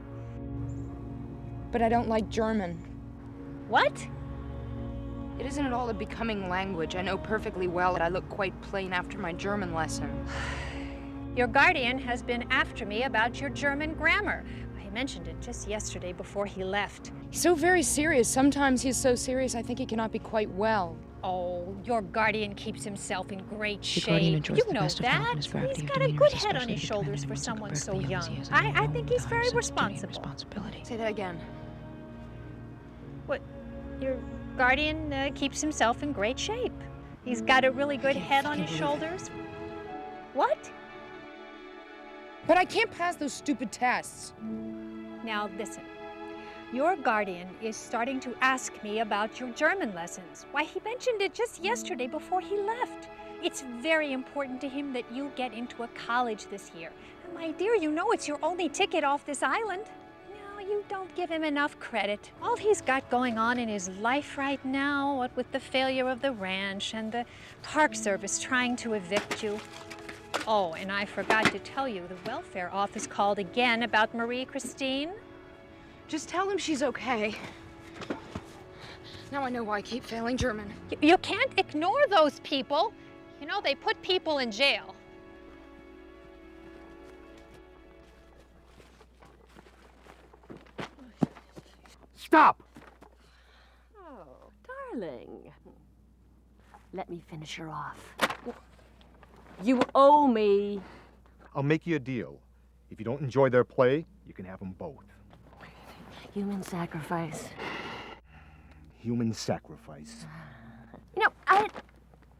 [SPEAKER 3] But I don't like German.
[SPEAKER 5] What?
[SPEAKER 3] It isn't at all a becoming language. I know perfectly well that I look quite plain after my German lesson.
[SPEAKER 5] Your guardian has been after me about your German grammar. I mentioned it just yesterday before he left.
[SPEAKER 3] He's so very serious. Sometimes he's so serious I think he cannot be quite well.
[SPEAKER 5] Oh, your guardian keeps himself in great
[SPEAKER 3] The guardian
[SPEAKER 5] shape.
[SPEAKER 3] enjoys
[SPEAKER 5] You
[SPEAKER 3] the
[SPEAKER 5] know
[SPEAKER 3] best of health
[SPEAKER 5] that.
[SPEAKER 3] and is proud
[SPEAKER 5] He's
[SPEAKER 3] of
[SPEAKER 5] got a
[SPEAKER 3] demeanors,
[SPEAKER 5] good head on
[SPEAKER 3] especially
[SPEAKER 5] his
[SPEAKER 3] the
[SPEAKER 5] shoulders
[SPEAKER 3] dependent
[SPEAKER 5] for
[SPEAKER 3] ones who
[SPEAKER 5] someone so
[SPEAKER 3] correctly
[SPEAKER 5] young.
[SPEAKER 3] use he has
[SPEAKER 5] I think he's very responsible.
[SPEAKER 3] Say that again.
[SPEAKER 5] What? Your guardian keeps himself in great shape. He's got a really good head on his shoulders. What?
[SPEAKER 3] But I can't pass those stupid tests.
[SPEAKER 5] Now listen. Your guardian is starting to ask me about your German lessons. Why, he mentioned it just yesterday before he left. It's very important to him that you get into a college this year. And my dear, you know it's your only ticket off this island. No, you don't give him enough credit. All he's got going on in his life right now, what with the failure of the ranch and the Park Service trying to evict you. Oh, and I forgot to tell you, the welfare office called again about Marie Christine.
[SPEAKER 3] Just tell him she's okay. Now I know why I keep failing German.
[SPEAKER 5] You can't ignore those people. You know, they put people in jail.
[SPEAKER 19] Stop!
[SPEAKER 4] Oh, darling. Let me finish her off. You owe me.
[SPEAKER 9] I'll make you a deal. If you don't enjoy their play, you can have them both.
[SPEAKER 4] Human sacrifice.
[SPEAKER 9] Human sacrifice.
[SPEAKER 4] You know,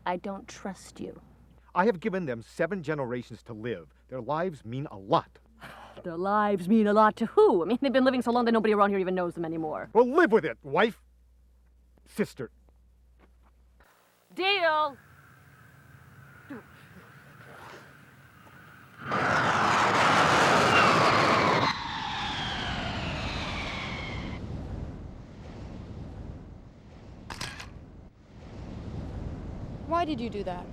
[SPEAKER 4] I don't trust you.
[SPEAKER 9] I have given them 7 generations to live. Their lives mean a lot.
[SPEAKER 4] Their lives mean a lot to who? I mean, they've been living so long that nobody around here even knows them anymore.
[SPEAKER 9] Well, live with it, wife. Sister.
[SPEAKER 4] Deal!
[SPEAKER 3] Why did you do that?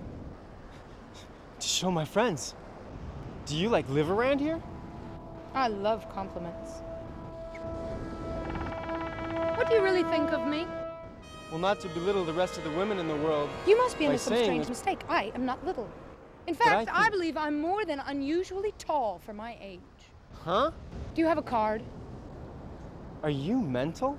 [SPEAKER 19] To show my friends. Do you, like, live around here?
[SPEAKER 3] I love compliments. What do you really think of me?
[SPEAKER 19] Well, not to belittle the rest of the women in the world.
[SPEAKER 3] You must be
[SPEAKER 19] by
[SPEAKER 3] into some
[SPEAKER 19] saying
[SPEAKER 3] strange
[SPEAKER 19] that-
[SPEAKER 3] mistake. I am not little. In
[SPEAKER 19] But I
[SPEAKER 3] fact, I
[SPEAKER 19] think-
[SPEAKER 3] believe I'm more than unusually tall for my age.
[SPEAKER 19] Huh?
[SPEAKER 3] Do you have a card?
[SPEAKER 19] Are you mental?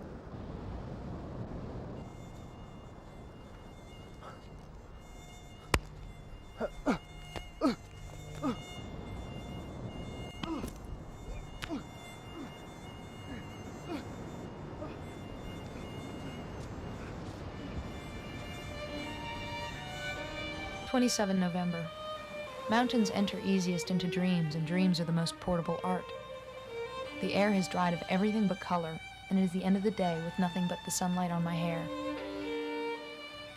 [SPEAKER 10] (27 November). Mountains enter easiest into dreams, and dreams are the most portable art. The air has dried of everything but color, and it is the end of the day with nothing but the sunlight on my hair.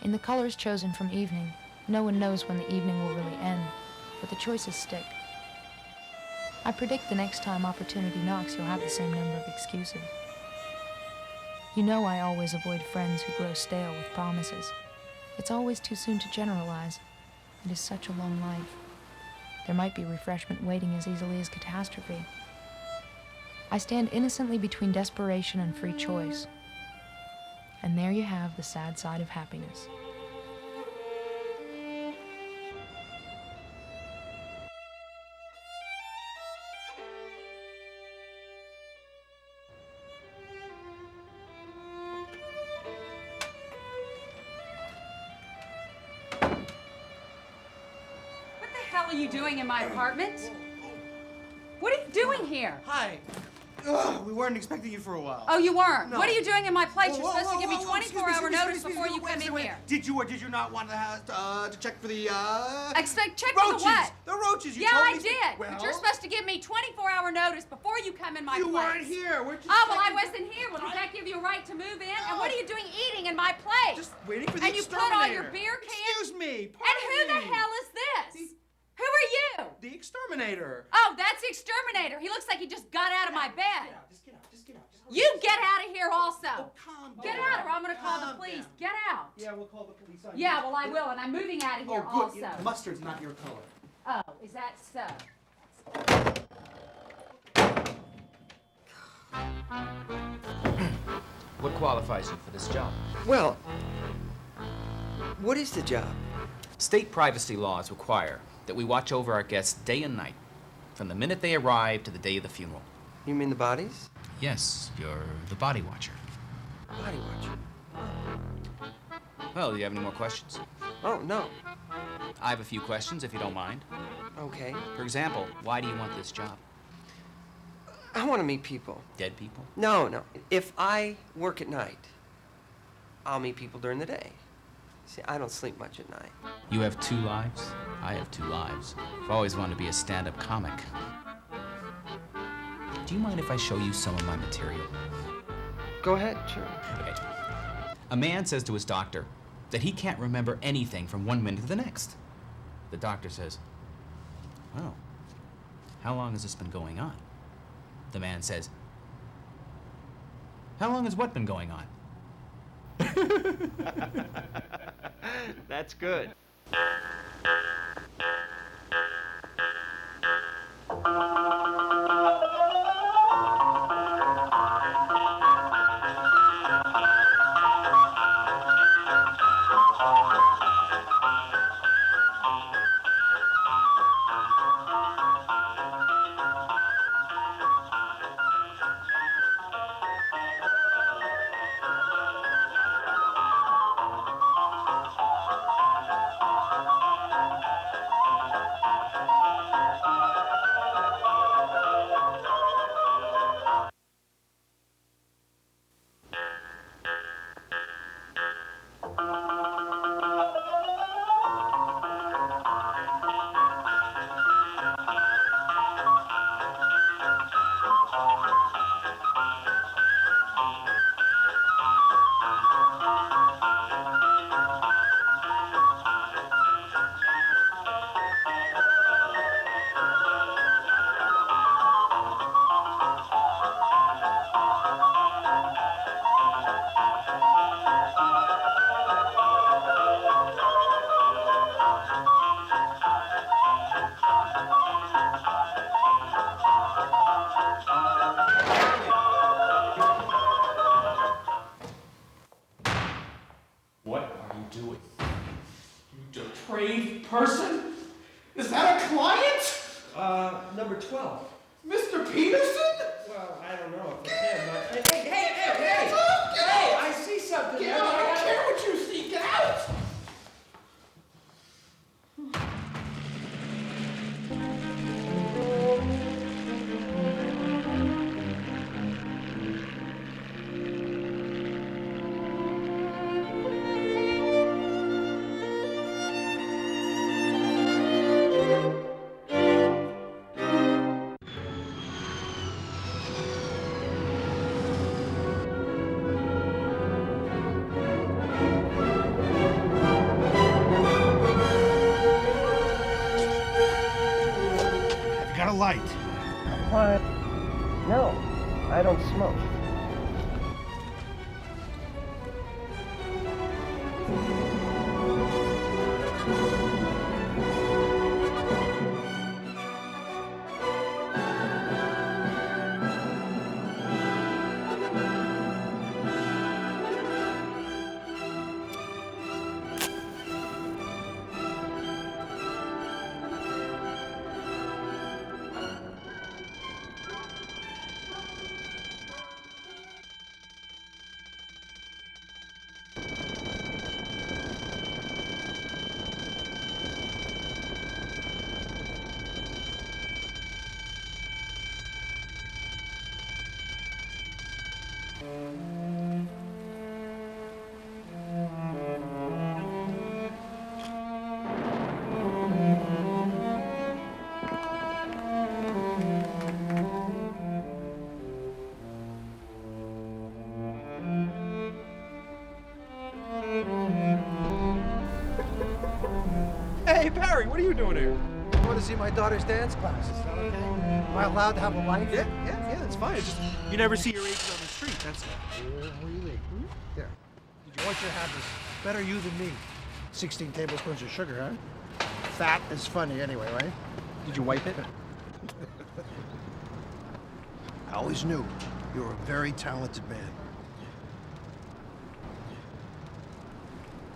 [SPEAKER 10] In the colors chosen from evening, no one knows when the evening will really end, but the choices stick. I predict the next time opportunity knocks, you'll have the same number of excuses. You know I always avoid friends who grow stale with promises. It's always too soon to generalize. It is such a long life. There might be refreshment waiting as easily as catastrophe. I stand innocently between desperation and free choice. And there you have the sad side of happiness.
[SPEAKER 24] What the hell are you doing in my apartment? What are you doing here?
[SPEAKER 19] Hi.
[SPEAKER 7] Ugh, we weren't expecting you for a while.
[SPEAKER 13] Oh, you weren't?
[SPEAKER 7] No.
[SPEAKER 13] What are you doing in my place? You're supposed to give me
[SPEAKER 7] Excuse
[SPEAKER 13] 24-hour notice
[SPEAKER 7] excuse me,
[SPEAKER 13] before you come in
[SPEAKER 7] wait.
[SPEAKER 13] here.
[SPEAKER 7] Did you or did you not want to check for the,
[SPEAKER 13] Check
[SPEAKER 7] roaches?
[SPEAKER 13] for the what?
[SPEAKER 7] The roaches. You
[SPEAKER 13] Yeah,
[SPEAKER 7] told
[SPEAKER 13] I
[SPEAKER 7] me
[SPEAKER 13] did.
[SPEAKER 7] Well,
[SPEAKER 13] But you're supposed to give me 24-hour notice before you come in my
[SPEAKER 7] you
[SPEAKER 13] place.
[SPEAKER 7] weren't here. We're just
[SPEAKER 13] Oh, well, I
[SPEAKER 7] checking-
[SPEAKER 13] wasn't here. Well, does that give you a right to move in? And what are you doing eating in my place?
[SPEAKER 7] Just waiting for the
[SPEAKER 13] And you put all your
[SPEAKER 7] exterminator.
[SPEAKER 13] beer cans?
[SPEAKER 7] Excuse me.
[SPEAKER 13] And who the hell is this? Who are you?
[SPEAKER 7] The exterminator.
[SPEAKER 13] Oh, that's the exterminator. He looks like he just got out of my bed.
[SPEAKER 7] Just get out.
[SPEAKER 13] You get out of here also.
[SPEAKER 7] Calm down.
[SPEAKER 13] Get out or I'm going to call the
[SPEAKER 7] Calm
[SPEAKER 13] police.
[SPEAKER 7] down.
[SPEAKER 13] Get out.
[SPEAKER 7] Yeah, we'll call the police on you.
[SPEAKER 13] Yeah, well, I will, and I'm moving out of here
[SPEAKER 7] Oh, good.
[SPEAKER 13] also.
[SPEAKER 7] Yeah, mustard's not your color.
[SPEAKER 13] Oh, is that so?
[SPEAKER 15] What qualifies you for this job?
[SPEAKER 17] Well, what is the job?
[SPEAKER 15] State privacy laws require that we watch over our guests day and night, from the minute they arrive to the day of the funeral.
[SPEAKER 17] You mean the bodies?
[SPEAKER 15] Yes, you're the body watcher.
[SPEAKER 17] Body watcher.
[SPEAKER 15] Well, do you have any more questions?
[SPEAKER 17] Oh, no.
[SPEAKER 15] I have a few questions, if you don't mind.
[SPEAKER 17] Okay.
[SPEAKER 15] For example, why do you want this job?
[SPEAKER 17] I want to meet people.
[SPEAKER 15] Dead people?
[SPEAKER 17] No. If I work at night, I'll meet people during the day. See, I don't sleep much at night.
[SPEAKER 15] You have 2 lives? I have 2 lives. I've always wanted to be a stand-up comic. Do you mind if I show you some of my material?
[SPEAKER 17] Go ahead, sure.
[SPEAKER 15] Okay. A man says to his doctor that he can't remember anything from one minute to the next. The doctor says, "Oh, how long has this been going on?" The man says, "How long has what been going on?"
[SPEAKER 19] That's good.
[SPEAKER 11] What are you doing? You depraved person? Is that a client?
[SPEAKER 19] Number 12.
[SPEAKER 11] Mr. Peterson?
[SPEAKER 19] Well, I don't know if it's him, but... Hey!
[SPEAKER 11] Get up! Get
[SPEAKER 19] Hey,
[SPEAKER 11] out!
[SPEAKER 19] I see something.
[SPEAKER 11] Get out! I don't care what you see! Get out!
[SPEAKER 8] Have you got a light?
[SPEAKER 17] What? No, I don't smoke.
[SPEAKER 2] Hey, Barry, what are you doing here? I want to see my daughter's dance class. Is that okay? Am I allowed to have a life? Yeah, that's fine. It's just you never see your ages on the street, that's all. Where are you leaving? There. Did you want your have this? Better you than me. 16 tablespoons of sugar, huh? Fat is funny anyway, right? Did you wipe it? I always knew you were a very talented man.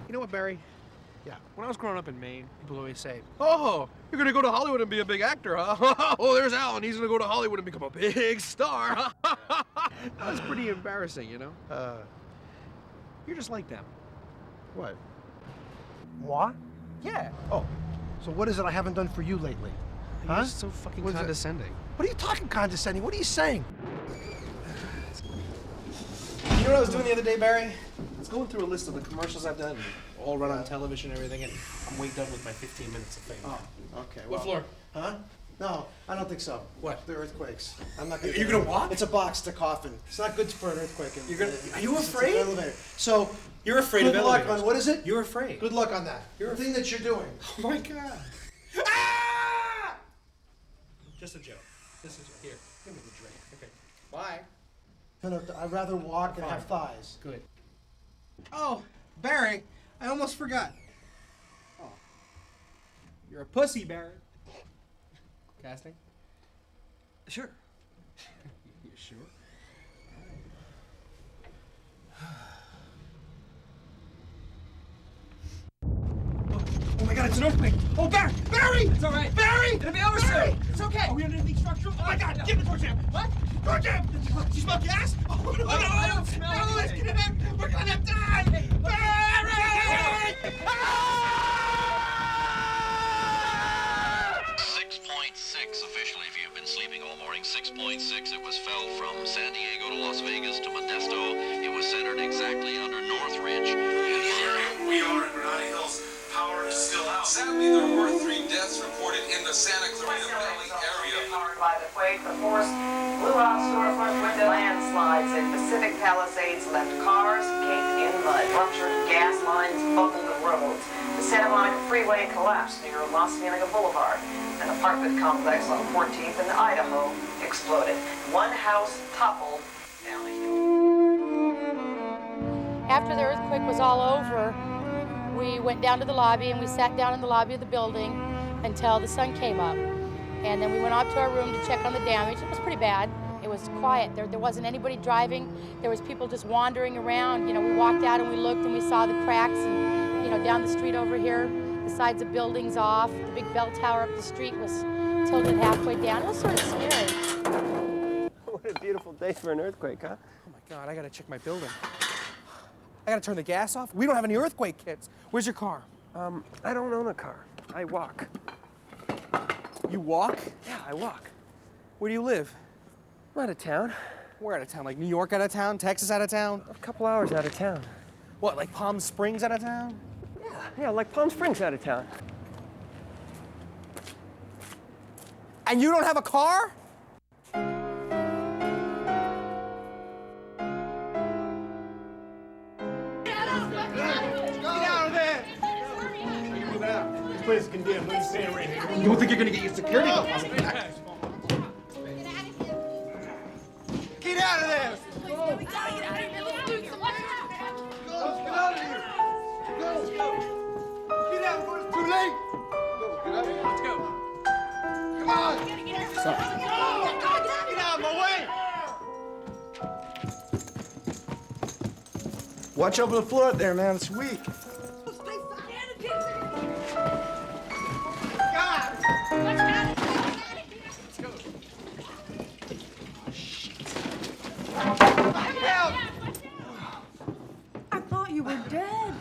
[SPEAKER 2] You know what, Barry? Yeah. When I was growing up in Maine, people always say, "Oh, you're gonna go to Hollywood and be a big actor, huh?" Oh, there's Alan. He's gonna go to Hollywood and become a big star. That's pretty embarrassing, you know? You're just like them. What? Moi? Yeah. Oh, so what is it I haven't done for you lately? Huh? You're so fucking condescending. What are you talking condescending? What are you saying? You know what I was doing the other day, Barry? I was going through a list of the commercials I've done, all run on television and everything, and I'm way done with my 15 minutes of fame. Oh, okay. What floor?
[SPEAKER 14] Huh? No, I don't think so.
[SPEAKER 2] What?
[SPEAKER 14] The earthquakes. I'm not gonna.
[SPEAKER 2] You're gonna walk?
[SPEAKER 14] It's a box to coffin. It's not good for an earthquake.
[SPEAKER 2] You're gonna. Are you
[SPEAKER 14] It's
[SPEAKER 2] afraid?
[SPEAKER 14] an elevator. So
[SPEAKER 2] You're afraid of
[SPEAKER 14] good luck
[SPEAKER 2] elevators.
[SPEAKER 14] on what is it?
[SPEAKER 2] You're afraid.
[SPEAKER 14] Good luck on that. The thing that you're doing.
[SPEAKER 2] Oh my God. Ah! Just a joke. This is here. Give me the drink. Okay. Bye.
[SPEAKER 14] No, I'd rather walk and have thighs.
[SPEAKER 2] Good. Oh, Barry, I almost forgot. Oh. You're a pussy, Barry. Casting? Sure. You sure? Oh my God, it's an earthquake! Oh, Barry! Barry!
[SPEAKER 13] It's all right.
[SPEAKER 2] Barry!
[SPEAKER 13] It'll be over soon. It's okay.
[SPEAKER 2] Are we under anything structural? Oh my God, give me the door jam! What? Door jam! You smell gas? Oh, no,
[SPEAKER 13] I don't smell anything.
[SPEAKER 2] We're gonna die! Barry!
[SPEAKER 16] 6.6 officially, if you've been sleeping all morning. 6.6, it was felt from San Diego to Las Vegas to Modesto. It was centered exactly under Northridge.
[SPEAKER 24] Here we are in Granada Hills. Power is still out. Sadly, there were 3 deaths reported in the Santa Clarita Valley area.
[SPEAKER 25] Powered by the quake, the force blew out storefront window. Landslides in Pacific Palisades left cars caked in mud. Ruptured gas lines bubbled the roads. The Santa Monica Freeway collapsed near Las Vegas Boulevard. An apartment complex on 14th and Idaho exploded. One house toppled down a hill.
[SPEAKER 26] After the earthquake was all over, we went down to the lobby and we sat down in the lobby of the building until the sun came up. And then we went up to our room to check on the damage. It was pretty bad. It was quiet. There wasn't anybody driving. There was people just wandering around. You know, we walked out and we looked and we saw the cracks and, you know, down the street over here, the sides of buildings off. The big bell tower up the street was tilted halfway down. It was sort of scary.
[SPEAKER 17] What a beautiful day for an earthquake, huh?
[SPEAKER 2] Oh my God, I gotta check my building. I gotta turn the gas off. We don't have any earthquake kits. Where's your car?
[SPEAKER 17] I don't own a car. I walk.
[SPEAKER 2] You walk?
[SPEAKER 17] Yeah, I walk.
[SPEAKER 2] Where do you live?
[SPEAKER 17] I'm out of town.
[SPEAKER 2] Where out of town? Like New York out of town? Texas out of town?
[SPEAKER 17] A couple hours out of town.
[SPEAKER 2] What, like Palm Springs out of town?
[SPEAKER 17] Yeah, like Palm Springs out of town.
[SPEAKER 2] And you don't have a car?
[SPEAKER 11] This place is condemned. We're staying right here.
[SPEAKER 2] You don't think you're gonna get your security deposit?
[SPEAKER 11] Get out of there!
[SPEAKER 13] Go. Get out of here. Let's do some. Let's
[SPEAKER 11] Get out of here! Go! Get out! It's too late! Go, get out of here. Let's go. Come on! Get out of my way!
[SPEAKER 2] Watch over the floor out there, man. It's weak.
[SPEAKER 23] I thought you were dead.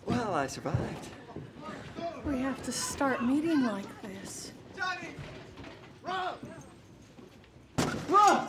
[SPEAKER 17] Well, I survived.
[SPEAKER 23] We have to start meeting like this.
[SPEAKER 11] Johnny! Run! Run!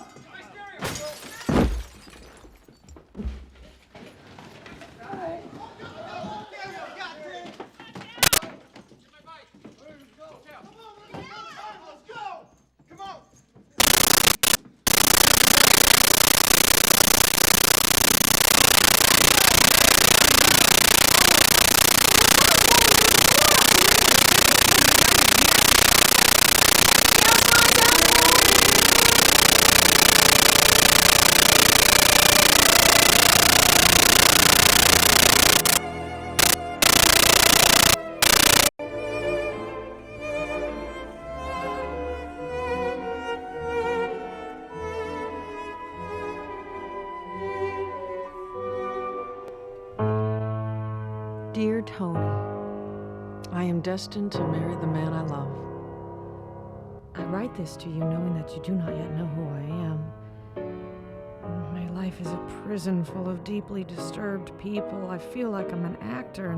[SPEAKER 23] Dear Tony, I am destined to marry the man I love. I write this to you knowing that you do not yet know who I am. My life is a prison full of deeply disturbed people. I feel like I'm an actor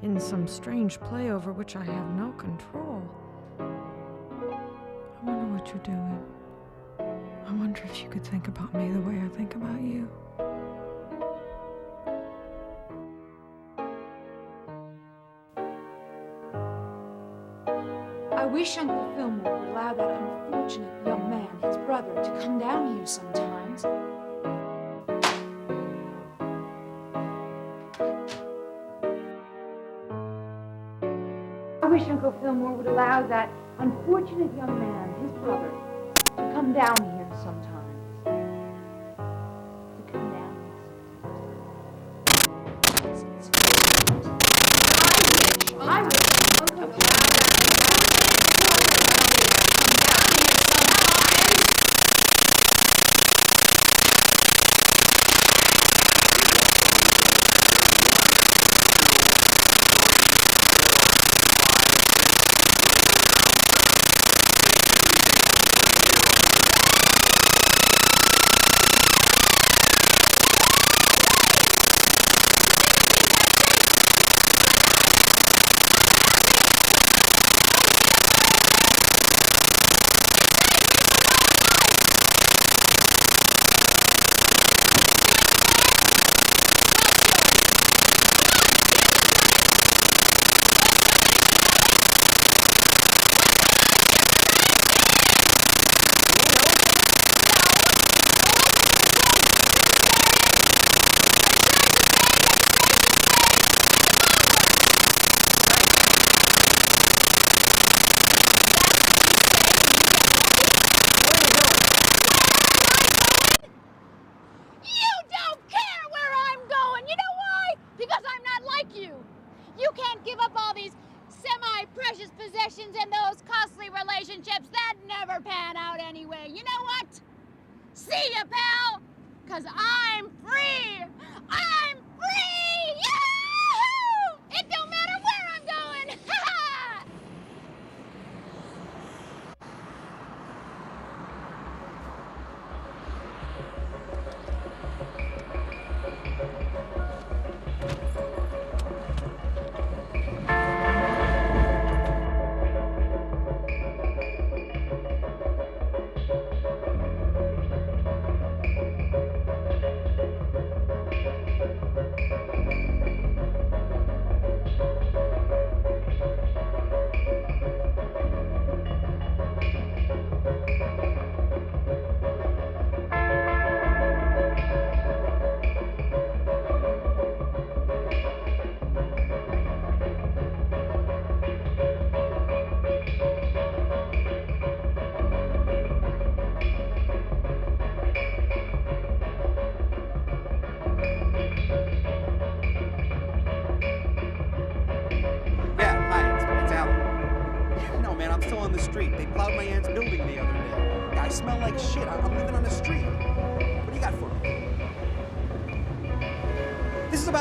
[SPEAKER 23] in some strange play over which I have no control. I wonder what you're doing. I wonder if you could think about me the way I think about you.
[SPEAKER 1] I wish Uncle Fillmore would allow that unfortunate young man, his brother, to come down here sometimes. I wish Uncle Fillmore would allow that unfortunate young man, his brother, to come down here sometimes. To come down here sometimes. I wish Uncle would allow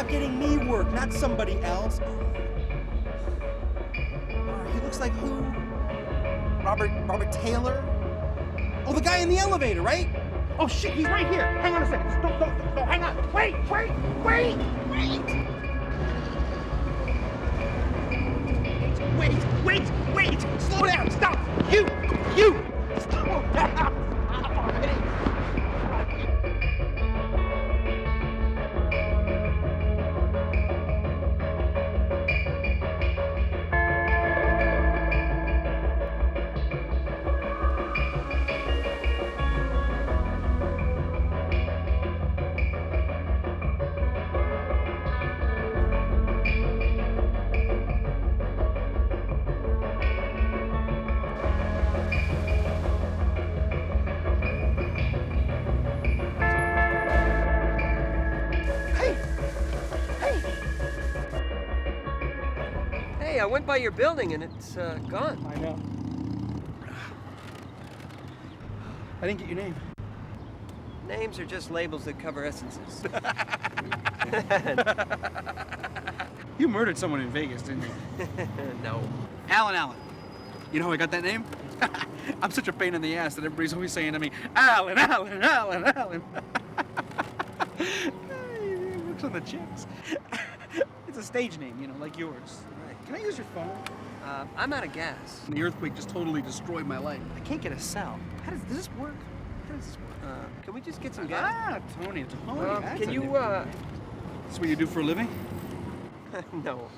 [SPEAKER 19] getting me work, not somebody else. He looks like who? Robert Taylor? Oh, the guy in the elevator, right? Oh shit, he's right here. Hang on a second. Don't, hang on. Wait. Wait. Slow down. Stop. You. Slow down. Stop already.
[SPEAKER 17] I went by your building and it's gone.
[SPEAKER 2] I know. I didn't get your name.
[SPEAKER 17] Names are just labels that cover essences.
[SPEAKER 19] You murdered someone in Vegas, didn't you?
[SPEAKER 17] No.
[SPEAKER 19] Allen. You know how I got that name? I'm such a pain in the ass that everybody's always saying to me, Allen. He works on the chicks. It's a stage name, you know, like yours. Right. Can I use your phone?
[SPEAKER 17] I'm out of gas.
[SPEAKER 19] The earthquake just totally destroyed my life. I can't get a cell. Does this work? How does this work?
[SPEAKER 17] Can we just get some gas?
[SPEAKER 19] Tony.
[SPEAKER 17] Can you,
[SPEAKER 19] That's what you do for a living?
[SPEAKER 17] No.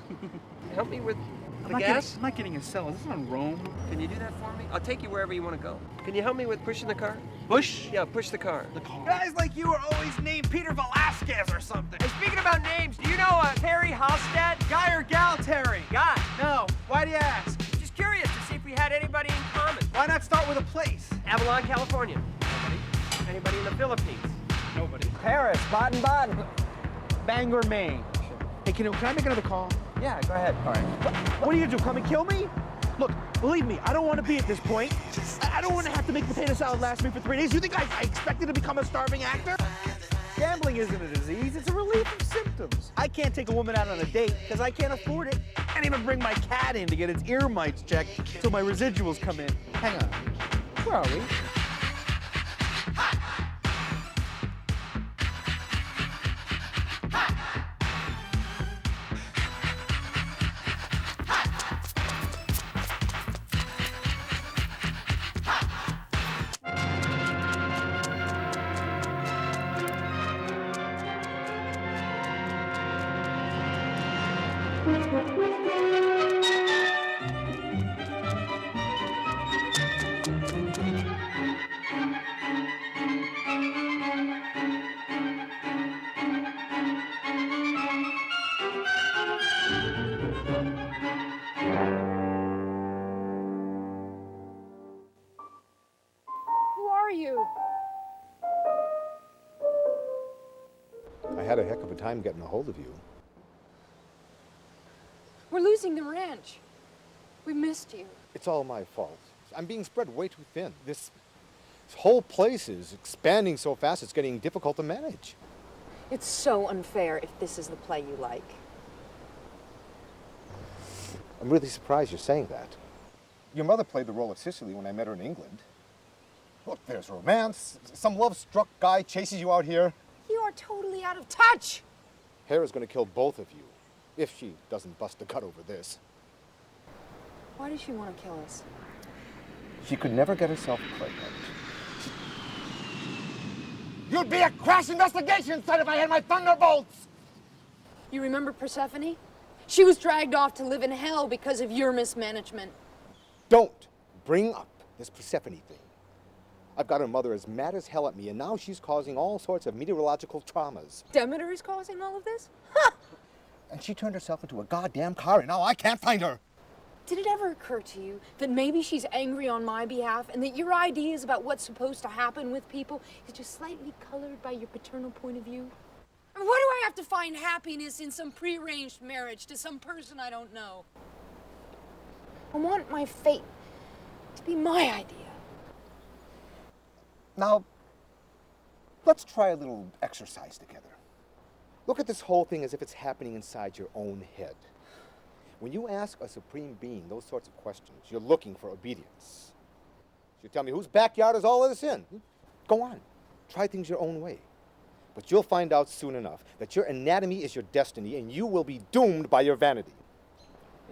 [SPEAKER 17] Help me with
[SPEAKER 19] I'm
[SPEAKER 17] the gas?
[SPEAKER 19] I'm not getting a cell. Is this on Rome?
[SPEAKER 17] Can you do that for me? I'll take you wherever you want to go. Can you help me with pushing the car?
[SPEAKER 19] Push?
[SPEAKER 17] Yeah, push the car.
[SPEAKER 19] Guys like you are always named Peter Velasquez or something.
[SPEAKER 17] Hey, speaking about names, do you know Terry Hofstad?
[SPEAKER 19] Guy or gal Terry?
[SPEAKER 17] Guy.
[SPEAKER 19] No. Why do you ask?
[SPEAKER 17] Just curious to see if we had anybody in common.
[SPEAKER 19] Why not start with a place?
[SPEAKER 17] Avalon, California. Nobody. Anybody in the Philippines?
[SPEAKER 19] Nobody.
[SPEAKER 17] Paris, Baden-Baden.
[SPEAKER 19] Bangor, Maine. Hey, can I make another call?
[SPEAKER 17] Yeah, go ahead.
[SPEAKER 19] All right. What are you gonna do? Come and kill me? Look, believe me, I don't want to be at this point. I don't want to have to make potato salad last me for 3 days. You think I expected to become a starving actor? Gambling isn't a disease, it's a relief of symptoms. I can't take a woman out on a date because I can't afford it. I can't even bring my cat in to get its ear mites checked till my residuals come in. Hang on. Where are we?
[SPEAKER 1] Who are you?
[SPEAKER 9] I had a heck of a time getting a hold of you.
[SPEAKER 1] We're losing the ranch. We missed you.
[SPEAKER 9] It's all my fault. I'm being spread way too thin. This whole place is expanding so fast it's getting difficult to manage.
[SPEAKER 1] It's so unfair if this is the play you like.
[SPEAKER 9] I'm really surprised you're saying that. Your mother played the role of Sicily when I met her in England. Look, there's romance. Some love-struck guy chases you out here.
[SPEAKER 1] You are totally out of touch.
[SPEAKER 9] Hera's going to kill both of you, if she doesn't bust a gut over this.
[SPEAKER 1] Why does she want to kill us?
[SPEAKER 9] She could never get herself pregnant.
[SPEAKER 8] You'd be a crash investigation site if I had my thunderbolts!
[SPEAKER 1] You remember Persephone? She was dragged off to live in hell because of your mismanagement.
[SPEAKER 9] Don't bring up this Persephone thing. I've got her mother as mad as hell at me, and now she's causing all sorts of meteorological traumas.
[SPEAKER 1] Demeter is causing all of this?
[SPEAKER 9] And she turned herself into a goddamn car, and now I can't find her.
[SPEAKER 1] Did it ever occur to you that maybe she's angry on my behalf and that your ideas about what's supposed to happen with people is just slightly colored by your paternal point of view? Why do I have to find happiness in some prearranged marriage to some person I don't know? I want my fate to be my idea.
[SPEAKER 9] Now, let's try a little exercise together. Look at this whole thing as if it's happening inside your own head. When you ask a supreme being those sorts of questions, you're looking for obedience. You tell me whose backyard is all of this in? Go on, try things your own way. But you'll find out soon enough that your anatomy is your destiny and you will be doomed by your vanity.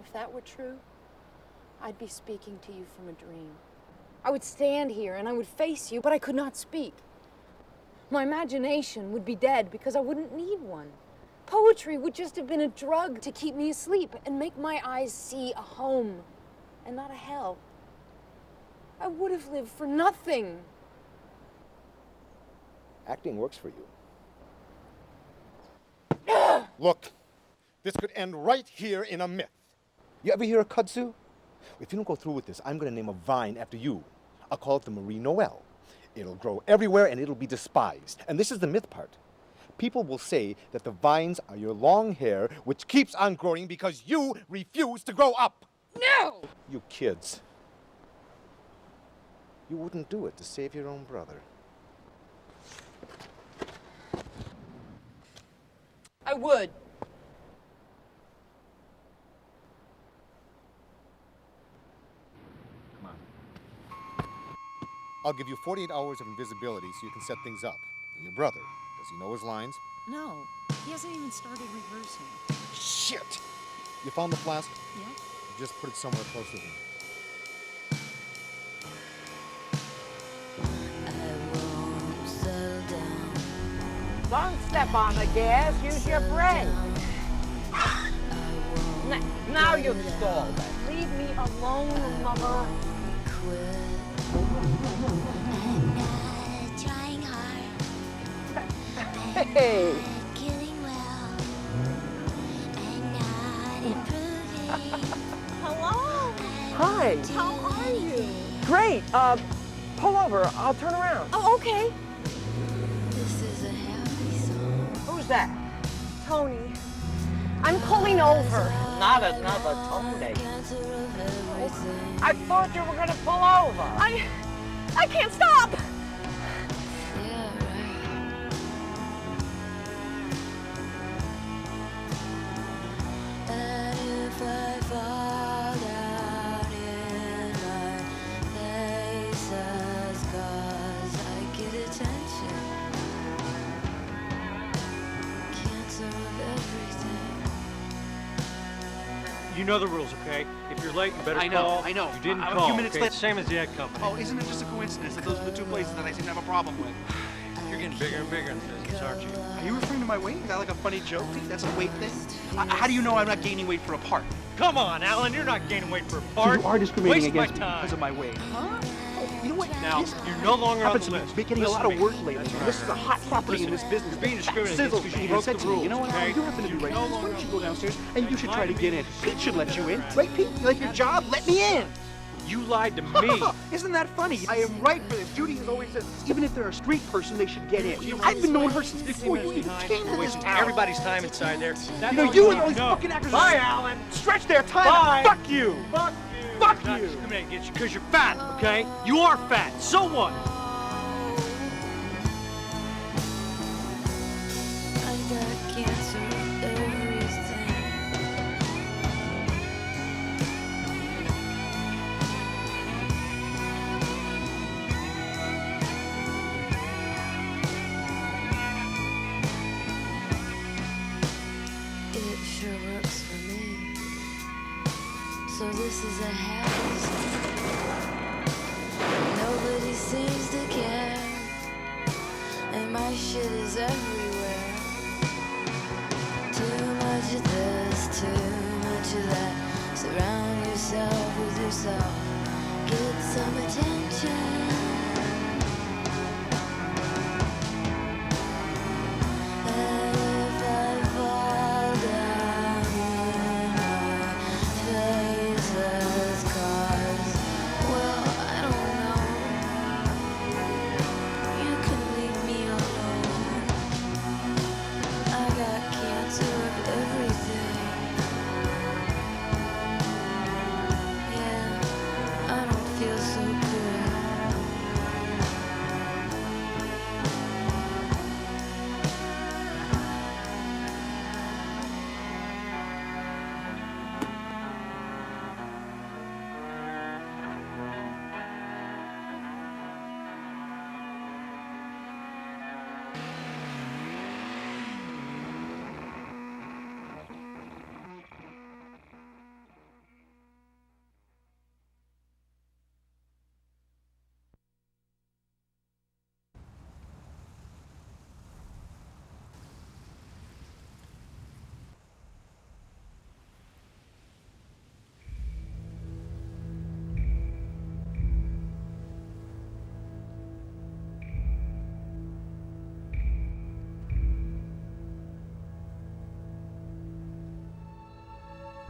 [SPEAKER 1] If that were true, I'd be speaking to you from a dream. I would stand here and I would face you, but I could not speak. My imagination would be dead because I wouldn't need one. Poetry would just have been a drug to keep me asleep and make my eyes see a home and not a hell. I would have lived for nothing.
[SPEAKER 9] Acting works for you. Look, this could end right here in a myth. You ever hear of kudzu? If you don't go through with this, I'm going to name a vine after you. I'll call it the Marie Noel. It'll grow everywhere and it'll be despised. And this is the myth part. People will say that the vines are your long hair, which keeps on growing because you refuse to grow up.
[SPEAKER 1] No!
[SPEAKER 9] You kids. You wouldn't do it to save your own brother.
[SPEAKER 1] I would.
[SPEAKER 9] I'll give you 48 hours of invisibility so you can set things up. And your brother, does he know his lines?
[SPEAKER 3] No, he hasn't even started rehearsing.
[SPEAKER 9] Shit! You found the flask?
[SPEAKER 3] Yeah?
[SPEAKER 9] Just put it somewhere close to him.
[SPEAKER 6] Don't step on the gas, use your brake. Now you've stalled. Leave me alone, mother.
[SPEAKER 12] Trying hard.
[SPEAKER 6] Hey.
[SPEAKER 12] Killing well. And not improving.
[SPEAKER 17] Hello.
[SPEAKER 6] Hi.
[SPEAKER 17] How are you?
[SPEAKER 6] Great. Pull over. I'll turn around.
[SPEAKER 17] Oh, okay.
[SPEAKER 12] This is a happy song.
[SPEAKER 6] Who's that?
[SPEAKER 17] Tony. I'm pulling over.
[SPEAKER 6] Not another Tony. I thought you were gonna pull over.
[SPEAKER 17] I can't stop.
[SPEAKER 12] And if I fall down in my places, 'cause I get attention. Cancer of everything.
[SPEAKER 11] You know the rules, okay? If you're late, you better
[SPEAKER 2] I know,
[SPEAKER 11] call.
[SPEAKER 2] I know.
[SPEAKER 11] You didn't
[SPEAKER 2] I'm a
[SPEAKER 11] call.
[SPEAKER 2] few minutes
[SPEAKER 11] okay?
[SPEAKER 2] late.
[SPEAKER 11] Same as the egg company.
[SPEAKER 2] Oh, isn't it just a coincidence that those are the two places that I seem to have a problem with?
[SPEAKER 11] You're getting bigger and bigger in the business, aren't you?
[SPEAKER 2] Are you referring to my weight? Is that like a funny joke? That's a weight thing? How do you know I'm not gaining weight for a part?
[SPEAKER 11] Come on, Alan, you're not gaining weight for a part.
[SPEAKER 2] You are discriminating
[SPEAKER 11] Waste
[SPEAKER 2] against
[SPEAKER 11] my
[SPEAKER 2] me
[SPEAKER 11] time.
[SPEAKER 2] because of my weight. Huh? Oh, you know what?
[SPEAKER 11] Now,
[SPEAKER 2] This
[SPEAKER 11] you're no longer on
[SPEAKER 2] happens
[SPEAKER 11] the
[SPEAKER 2] to
[SPEAKER 11] list.
[SPEAKER 2] be getting
[SPEAKER 11] Listen
[SPEAKER 2] a lot
[SPEAKER 11] to
[SPEAKER 2] of
[SPEAKER 11] me.
[SPEAKER 2] work lately.
[SPEAKER 11] That's right.
[SPEAKER 2] This is a hot property in this business.
[SPEAKER 11] You're being discriminated
[SPEAKER 2] Sizzle
[SPEAKER 11] against because
[SPEAKER 2] me
[SPEAKER 11] you
[SPEAKER 2] and
[SPEAKER 11] broke
[SPEAKER 2] said
[SPEAKER 11] the
[SPEAKER 2] to me,
[SPEAKER 11] rules,
[SPEAKER 2] you know what,
[SPEAKER 11] okay?
[SPEAKER 2] Alan, you happen to be right.
[SPEAKER 11] You're no
[SPEAKER 2] Why
[SPEAKER 11] longer
[SPEAKER 2] don't you
[SPEAKER 11] on
[SPEAKER 2] go
[SPEAKER 11] the
[SPEAKER 2] downstairs
[SPEAKER 11] list.
[SPEAKER 2] and you should try to get in. Pete should let you in. Right, Pete? You like your job? Let me in.
[SPEAKER 11] You lied to me.
[SPEAKER 2] Isn't that funny? I am right for this. Judy has always said, even if they're a street person, they should get in. I've been knowing her since before you even came to this town.
[SPEAKER 11] Everybody's time inside there.
[SPEAKER 2] You know, you and all these fucking actors.
[SPEAKER 11] Bye, Alan.
[SPEAKER 2] Stretch their time.
[SPEAKER 11] Bye.
[SPEAKER 2] Fuck you.
[SPEAKER 11] Fuck you.
[SPEAKER 2] Fuck
[SPEAKER 11] Not
[SPEAKER 2] you.
[SPEAKER 11] discriminating against you because you're fat, okay? You are fat. So what?
[SPEAKER 12] I got cancer of everything. It sure works for me. So this is a happy song. Nobody seems to care. And my shit is everywhere. Too much of this, too much of that. Surround yourself with yourself. Get some attention. And if I fall down in my faces, 'cause, well, I don't know. You can leave me alone. I got cancer of everything. Yeah, I don't feel so good.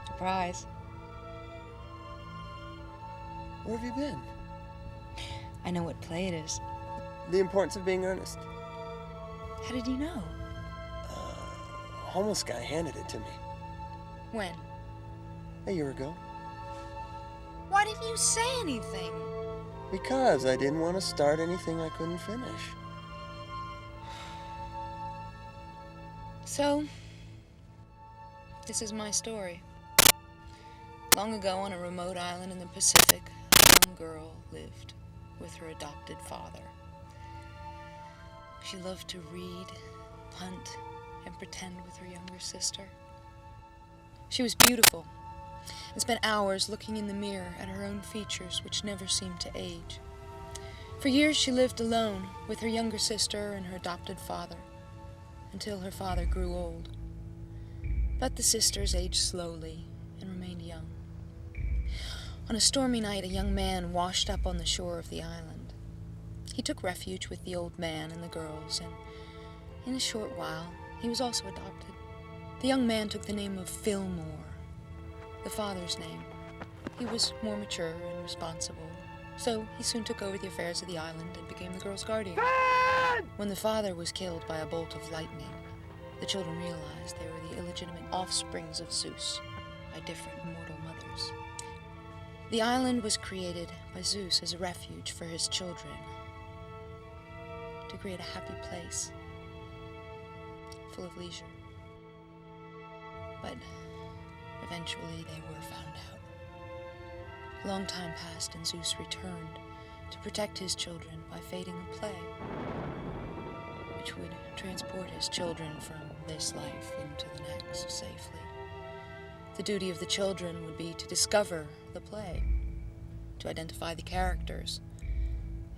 [SPEAKER 10] Surprise.
[SPEAKER 17] Where have you been?
[SPEAKER 10] I know what play it is.
[SPEAKER 17] The Importance of Being Earnest.
[SPEAKER 10] How did you know?
[SPEAKER 17] A homeless guy handed it to me
[SPEAKER 10] When?
[SPEAKER 17] a year ago.
[SPEAKER 10] Why didn't you say anything?
[SPEAKER 17] Because I didn't want to start anything I couldn't finish.
[SPEAKER 10] So, this is my story. Long ago on a remote island in the Pacific, a young girl lived
[SPEAKER 3] with her adopted father. She loved to read, hunt, and pretend with her younger sister. She was beautiful and spent hours looking in the mirror at her own features, which never seemed to age. For years she lived alone with her younger sister and her adopted father, until her father grew old. But the sisters aged slowly and remained young. On a stormy night, a young man washed up on the shore of the island. He took refuge with the old man and the girls, and in a short while, he was also adopted. The young man took the name of Fillmore, the father's name. He was more mature and responsible, so he soon took over the affairs of the island and became the girls' guardian. When the father was killed by a bolt of lightning, the children realized they were the illegitimate offsprings of Zeus by different mortal mothers. The island was created by Zeus as a refuge for his children, to create a happy place, full of leisure. But eventually they were found out. A long time passed and Zeus returned to protect his children by fating a plague, which would transport his children from this life into the next safely. The duty of the children would be to discover the plague, to identify the characters.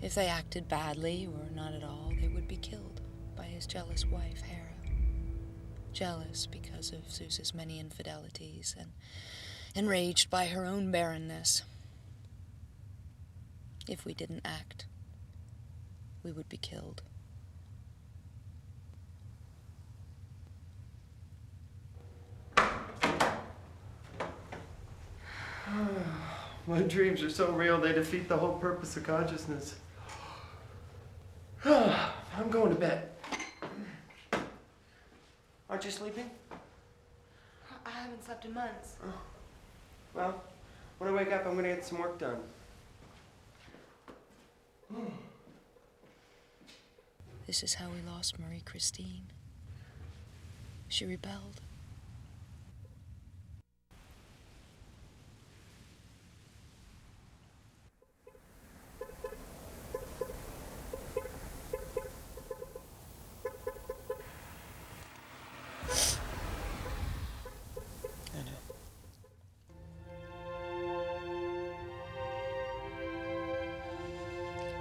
[SPEAKER 3] If they acted badly or not at all, they would be killed by his jealous wife, Hera. Jealous because of Zeus's many infidelities and enraged by her own barrenness. If we didn't act, we would be killed.
[SPEAKER 17] My dreams are so real, they defeat the whole purpose of consciousness. I'm going to bed. Aren't you sleeping?
[SPEAKER 3] I haven't slept in months.
[SPEAKER 17] Oh. Well, when I wake up, I'm going to get some work done.
[SPEAKER 3] This is how we lost Marie Christine. She rebelled.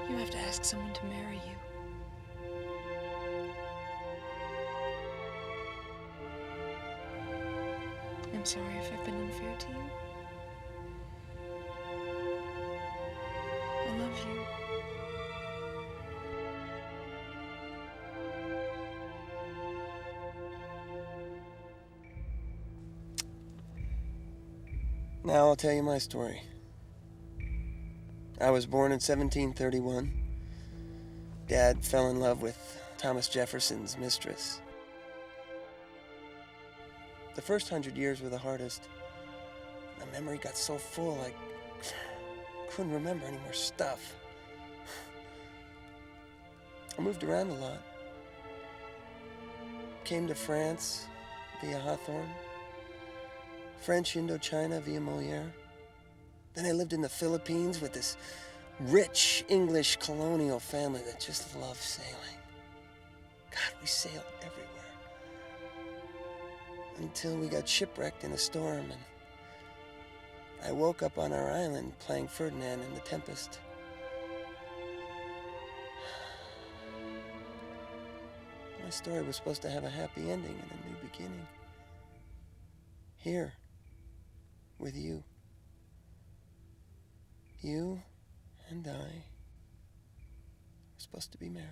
[SPEAKER 3] You have to ask someone to marry you. I'm sorry if I've been unfair to you. I love you.
[SPEAKER 17] Now I'll tell you my story. I was born in 1731. Dad fell in love with Thomas Jefferson's mistress. The first 100 years were the hardest. My memory got so full I couldn't remember any more stuff. I moved around a lot. Came to France via Hawthorne. French Indochina via Molière. Then I lived in the Philippines with this rich English colonial family that just loved sailing. God, we sailed everywhere. Until we got shipwrecked in a storm, and I woke up on our island playing Ferdinand in the Tempest. My story was supposed to have a happy ending and a new beginning. Here, with you. You and I were supposed to be married.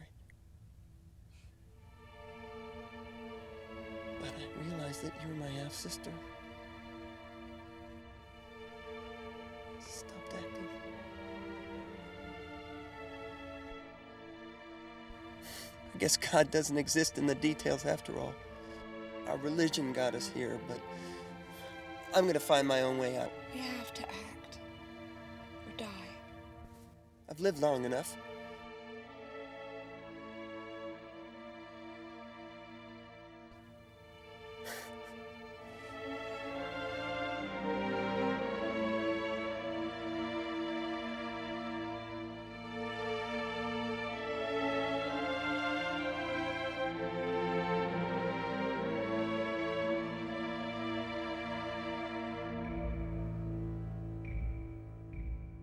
[SPEAKER 17] But I realized that you were my half-sister. Stopped acting. I guess God doesn't exist in the details after all. Our religion got us here, but I'm gonna find my own way out.
[SPEAKER 3] We have to act or die.
[SPEAKER 17] I've lived long enough.